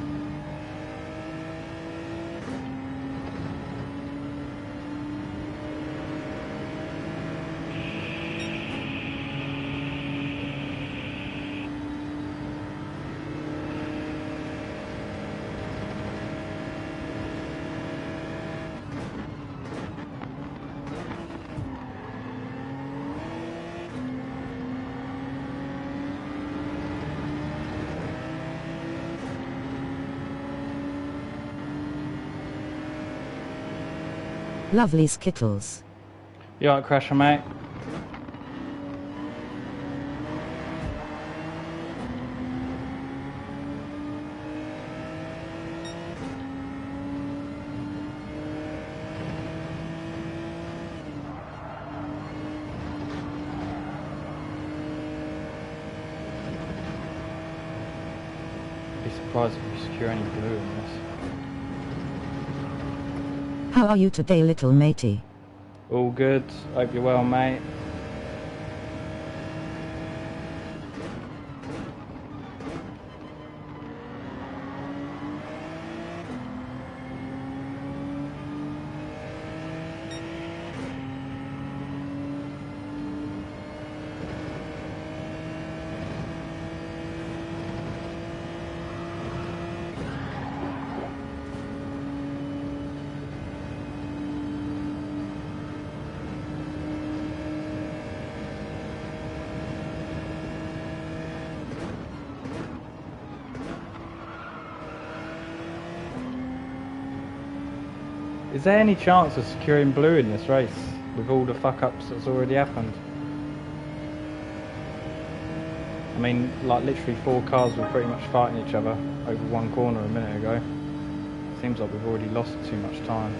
Lovely Skittles. You alright, Crasher, mate? I'd be surprised if we secure any blue in this. How are you today, little matey? All good. Hope you're well, mate. Is there any chance of securing blue in this race with all the fuck-ups that's already happened? I mean, like literally 4 cars were pretty much fighting each other over one corner a minute ago. Seems like we've already lost too much time.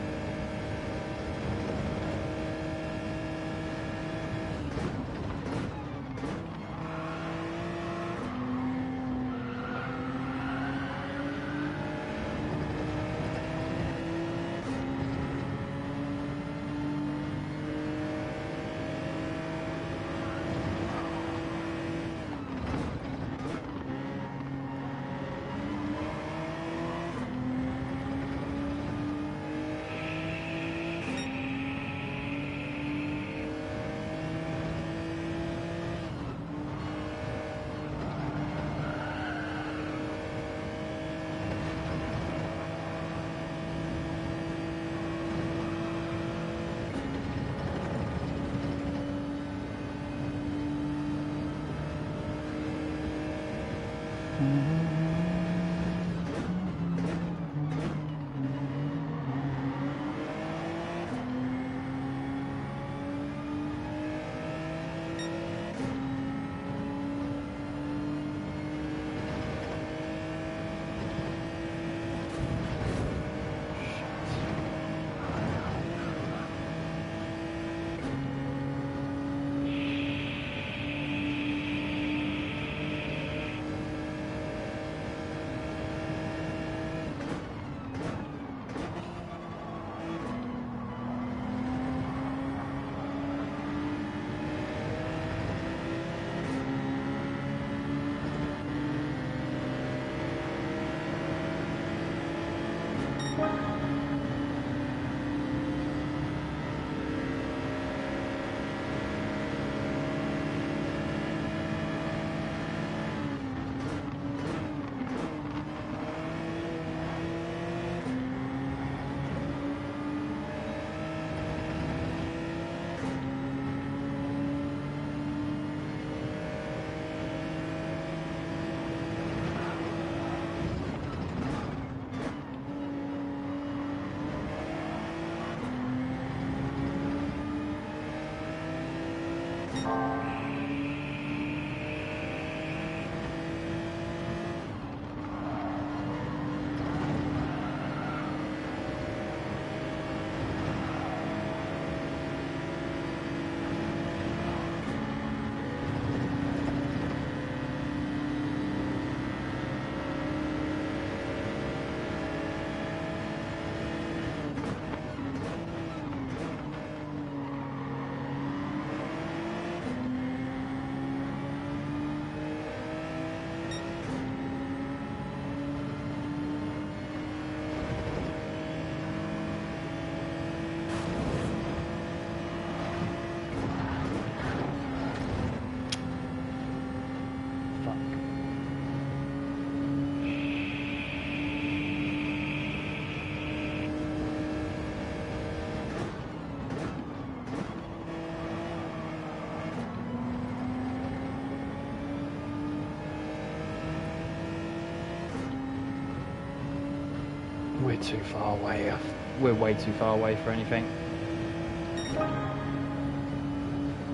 We're too far away. We're way too far away for anything.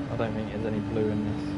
I don't think there's any blue in this.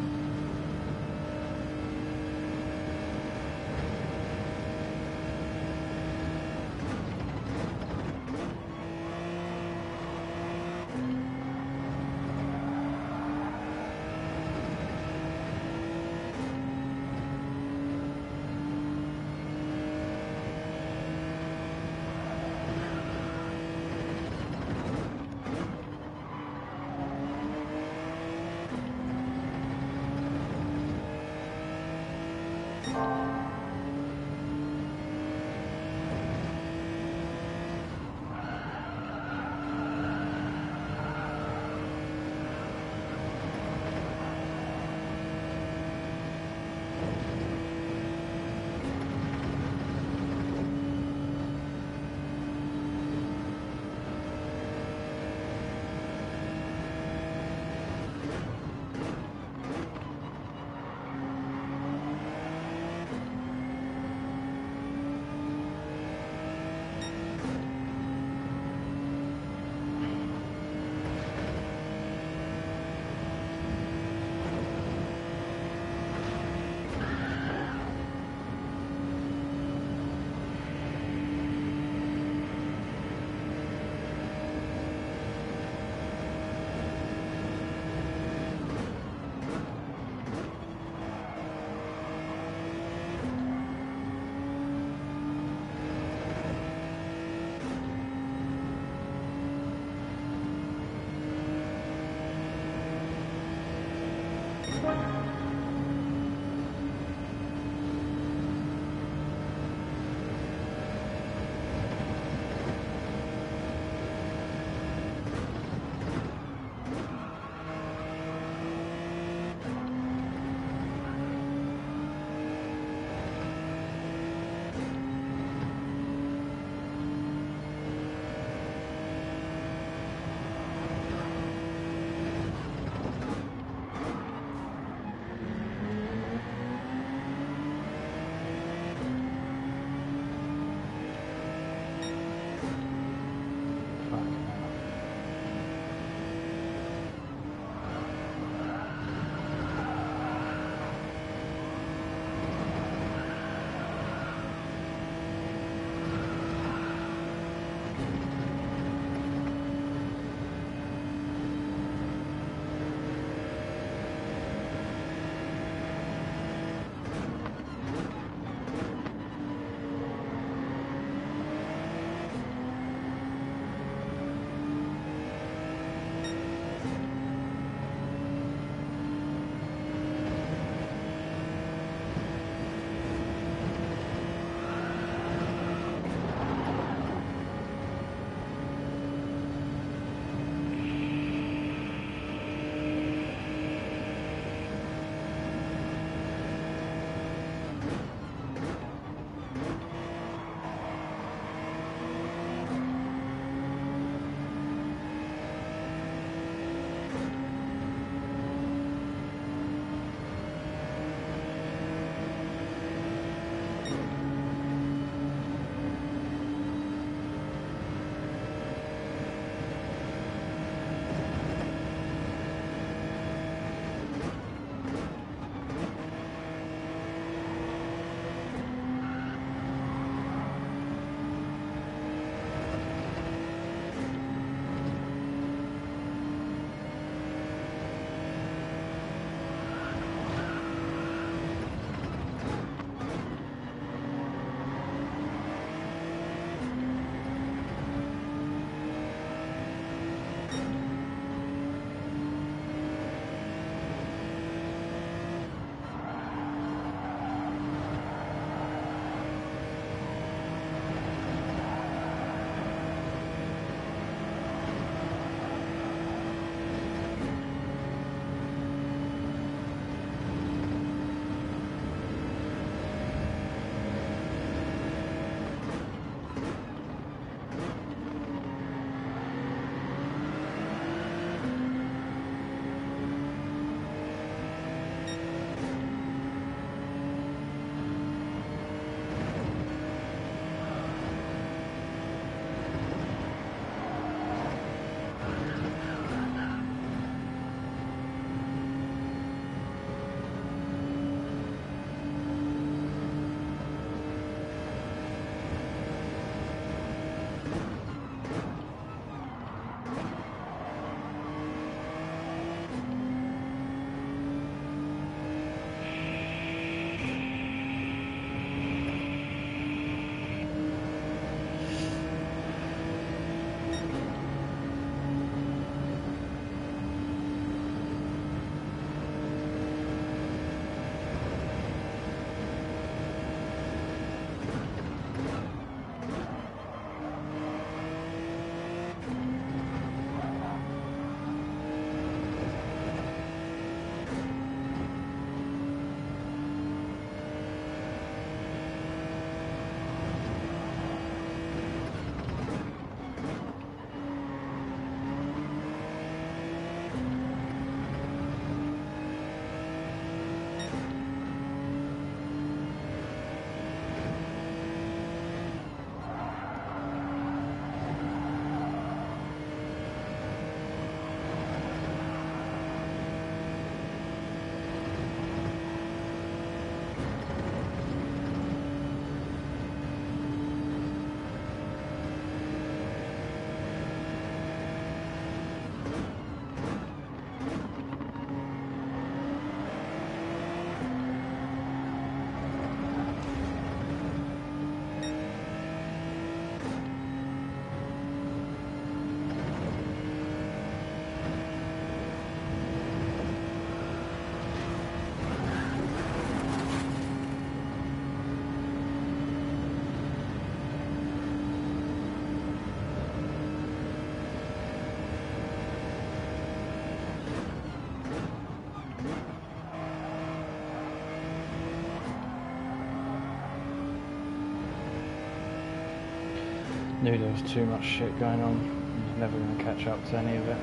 Knew there was too much shit going on. I was never going to catch up to any of it.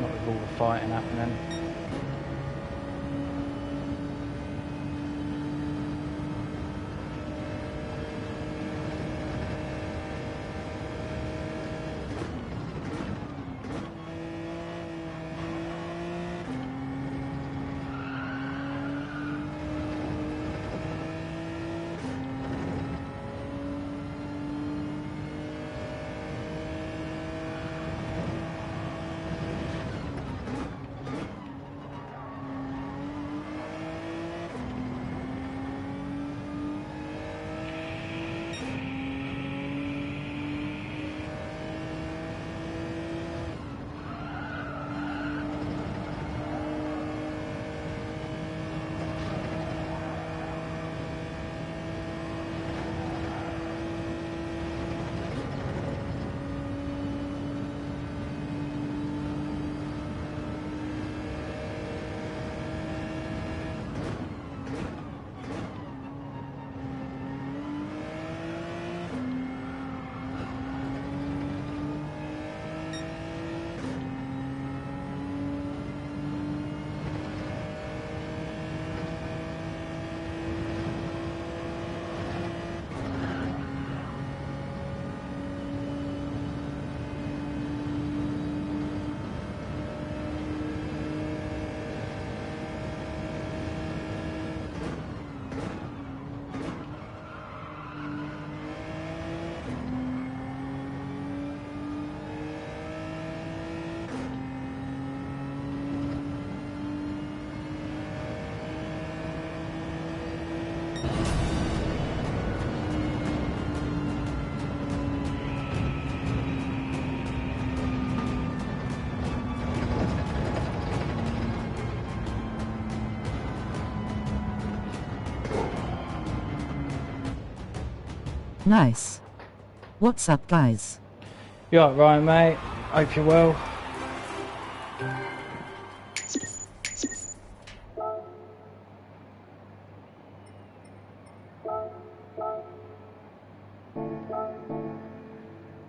Not with all the fighting happening. Nice. What's up, guys? You alright, Ryan, mate? Hope you're well.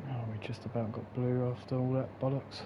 Oh, we just about got blue after all that bollocks.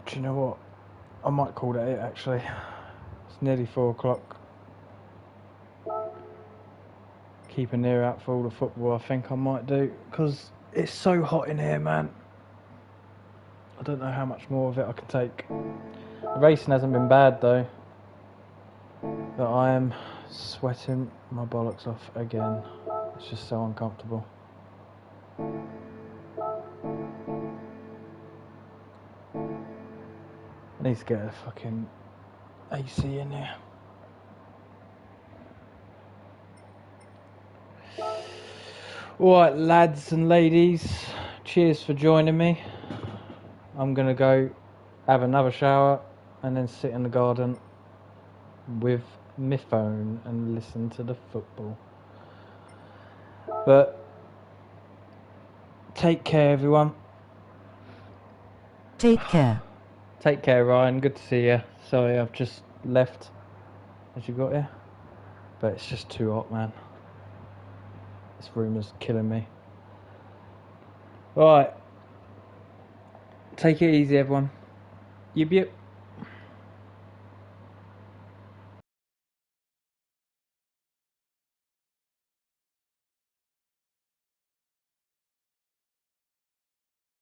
Do you know what? I might call that it actually. It's nearly 4 o'clock. Keep an ear out for all the football, I think I might do, because it's so hot in here, man. I don't know how much more of it I can take. The racing hasn't been bad though, but I am sweating my bollocks off again. It's just so uncomfortable. I need to get a fucking AC in here. Alright, lads and ladies, cheers for joining me. I'm gonna go have another shower and then sit in the garden with my phone and listen to the football. But take care, everyone. Take care. Take care, Ryan. Good to see you. Sorry, I've just left as you got here. But it's just too hot, man. This room is killing me. Right. Take it easy, everyone. Yip yip.